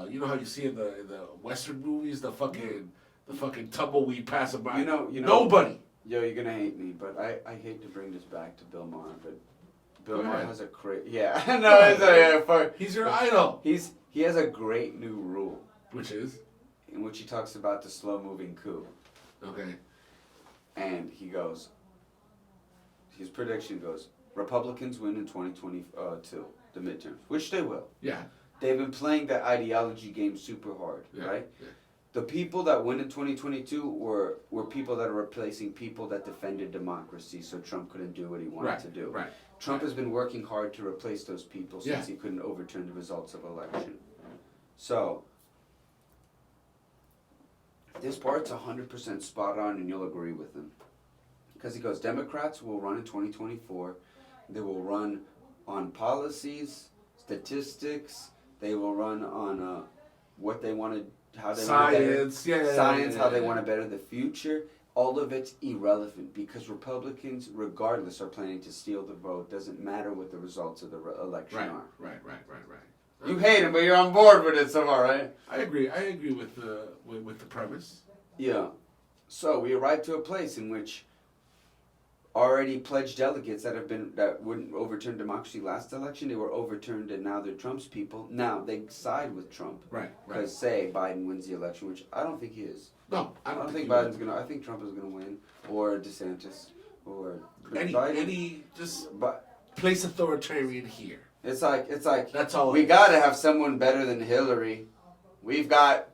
You know how you see in the Western movies the fucking tumbleweed passing by. You know. Nobody. Yo, you're gonna hate me, but I hate to bring this back to Bill Maher, but Bill Go Maher ahead. has a great no, fuck. He's your idol. He has a great new rule Which is in which he talks about the slow moving coup, okay. and he goes, his prediction goes, Republicans win in 2022, the midterms, which they will. Yeah. They've been playing that ideology game super hard, Yeah. right? Yeah. The people that win in 2022 were people that are replacing people that defended democracy, so Trump couldn't do what he wanted to do. Right. Trump has been working hard to replace those people since Yeah. he couldn't overturn the results of election. So, this part's 100% spot on, and you'll agree with him. Because he goes, Democrats will run in 2024. They will run on policies, statistics. They will run on what they want to, how they want to better Science, science, how they yeah. want to better the future. All of it's irrelevant because Republicans, regardless, are planning to steal the vote. Doesn't matter what the results of the election are. Right. You hate him, but you're on board with it so far, right? I agree with the premise. Yeah. So we arrived to a place in which already pledged delegates that wouldn't overturn democracy last election, they were overturned, and now they're Trump's people. Now they side with Trump Right. because say Biden wins the election, which I don't think he is. No, I don't think he Biden's will. gonna. I think Trump is gonna win or DeSantis. or any just place authoritarian here. It's like That's all. we gotta have someone better than Hillary. We've got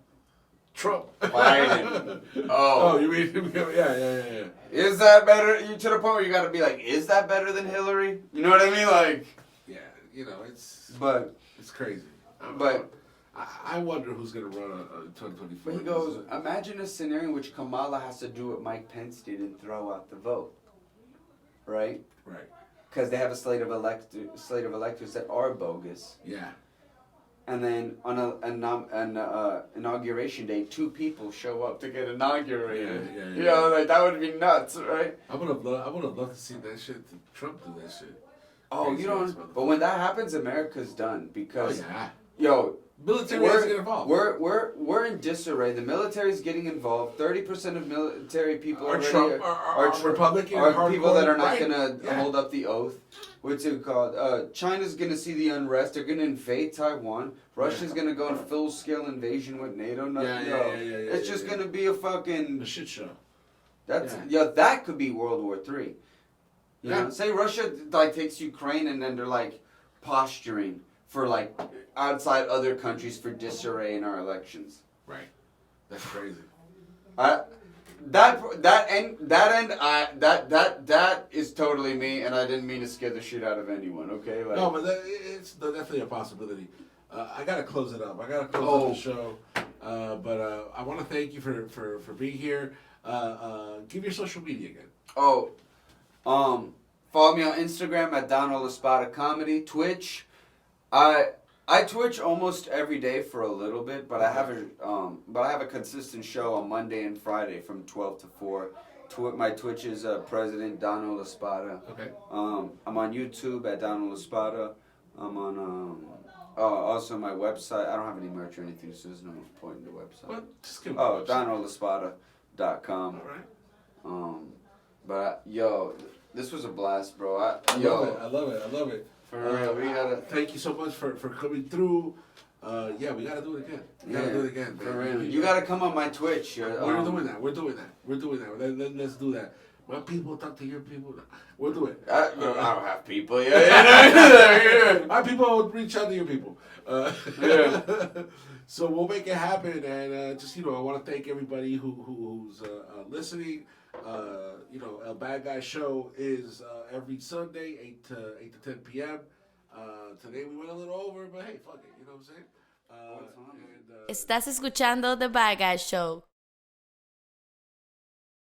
Trump. Biden. Oh, you mean yeah. Is that better? You to the point where you gotta be like, is that better than Hillary? You know what I mean? Like, yeah, it's crazy. But I wonder who's gonna run in 2024. But he goes, imagine a scenario in which Kamala has to do what Mike Pence did and throw out the vote, right? Right. Because they have a slate of electors that are bogus. Yeah. And then on an inauguration day, 2 people show up to get inaugurated. Yeah. You know, like that would be nuts, right? I would have loved to see that shit. Trump do that shit. Oh, Crazy you don't. But when that happens, America's done because, military has to get involved. We're in disarray. The military's getting involved. 30% of military people are Republican. Are people that are not right. gonna hold up the oath. What's it called? China's gonna see the unrest. They're gonna invade Taiwan. Russia's gonna go on full scale invasion with NATO. It's just gonna be a fucking shit show. That could be World War III. You know? Say Russia takes Ukraine and then they're like posturing for like outside other countries for disarray in our elections. Right. That's crazy. That is totally me, and I didn't mean to scare the shit out of anyone. Okay. Like, no, but it's definitely a possibility. I gotta close it up. I gotta close up the show. But I want to thank you for being here. Give your social media again. Follow me on Instagram at DANO LA SPADA Comedy. Twitch. I Twitch almost every day for a little bit, but I have a consistent show on Monday and Friday from 12 to 4. My Twitch is President DANO LA SPADA. Okay. I'm on YouTube at DANO LA SPADA. I'm on also my website. I don't have any merch or anything, so there's no point in the website. What? Just give DanoLaSpada.com. All right. But this was a blast, bro. I love it. For real, we gotta. Thank you so much for coming through. We gotta do it again. We gotta do it again. For real. You gotta come on my Twitch. We're doing that. Let's do that. My people talk to your people. We'll do it. I don't have people. My people will reach out to your people. So we'll make it happen. And I want to thank everybody who's listening. El Bad Guy Show is every Sunday, 8 to 10 p.m. Today we went a little over, but hey, fuck it. You know what I'm saying? Estás escuchando The Bad Guy Show.